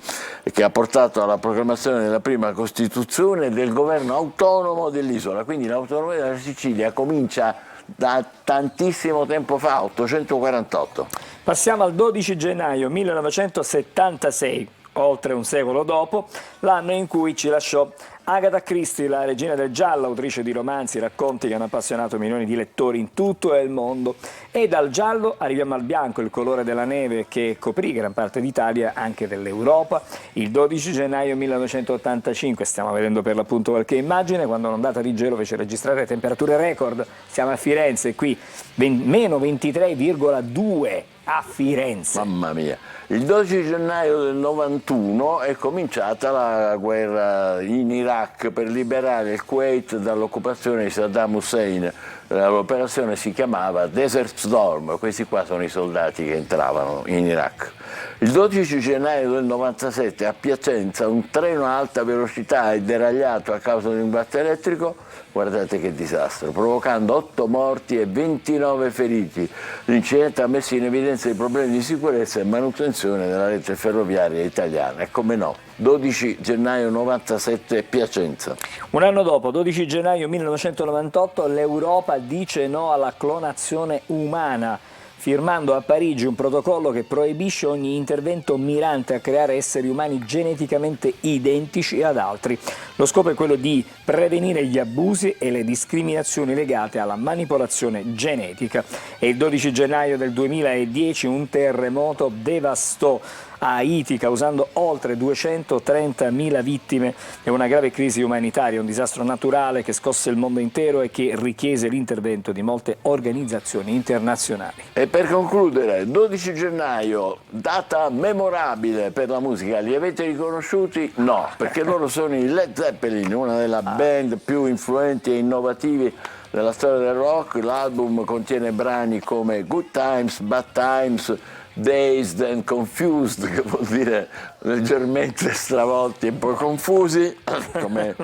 che ha portato alla proclamazione della prima Costituzione del governo autonomo dell'isola, quindi l'autonomia della Sicilia comincia da tantissimo tempo fa, 848. Passiamo al 12 gennaio 1976. Oltre un secolo dopo, l'anno in cui ci lasciò Agatha Christie, la regina del giallo, autrice di romanzi e racconti che hanno appassionato milioni di lettori in tutto il mondo. E dal giallo arriviamo al bianco, il colore della neve che coprì gran parte d'Italia, anche dell'Europa. Il 12 gennaio 1985, stiamo vedendo per l'appunto qualche immagine, quando un'ondata di gelo fece registrare temperature record. Siamo a Firenze, qui meno 23,2 a Firenze. Mamma mia. Il 12 gennaio del 91 è cominciata la guerra in Iraq per liberare il Kuwait dall'occupazione di Saddam Hussein. L'operazione si chiamava Desert Storm, questi qua sono i soldati che entravano in Iraq. Il 12 gennaio del 97 a Piacenza un treno a alta velocità è deragliato a causa di un guasto elettrico, guardate che disastro, provocando 8 morti e 29 feriti. L'incidente ha messo in evidenza i problemi di sicurezza e manutenzione della rete ferroviaria italiana. E come no, 12 gennaio 97 Piacenza. Un anno dopo, 12 gennaio 1998, l'Europa dice no alla clonazione umana, firmando a Parigi un protocollo che proibisce ogni intervento mirante a creare esseri umani geneticamente identici ad altri. Lo scopo è quello di prevenire gli abusi e le discriminazioni legate alla manipolazione genetica. E il 12 gennaio del 2010 un terremoto devastò Haiti, causando oltre 230.000 vittime e una grave crisi umanitaria, un disastro naturale che scosse il mondo intero e che richiese l'intervento di molte organizzazioni internazionali. E per concludere, 12 gennaio, data memorabile per la musica, li avete riconosciuti? No, perché loro sono i Led Zeppelin, una delle band più influenti e innovativi della storia del rock. L'album contiene brani come Good Times, Bad Times, Dazed and Confused, che vuol dire leggermente stravolti e un po' confusi, come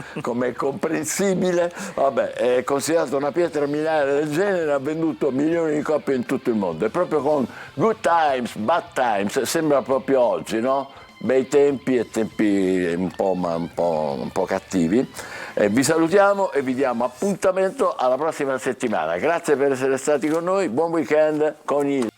è comprensibile. Vabbè, è considerato una pietra miliare del genere, ha venduto milioni di copie in tutto il mondo. E proprio con Good Times, Bad Times, sembra proprio oggi, no? Bei tempi e tempi un po' cattivi. Vi salutiamo e vi diamo appuntamento alla prossima settimana. Grazie per essere stati con noi, buon weekend con il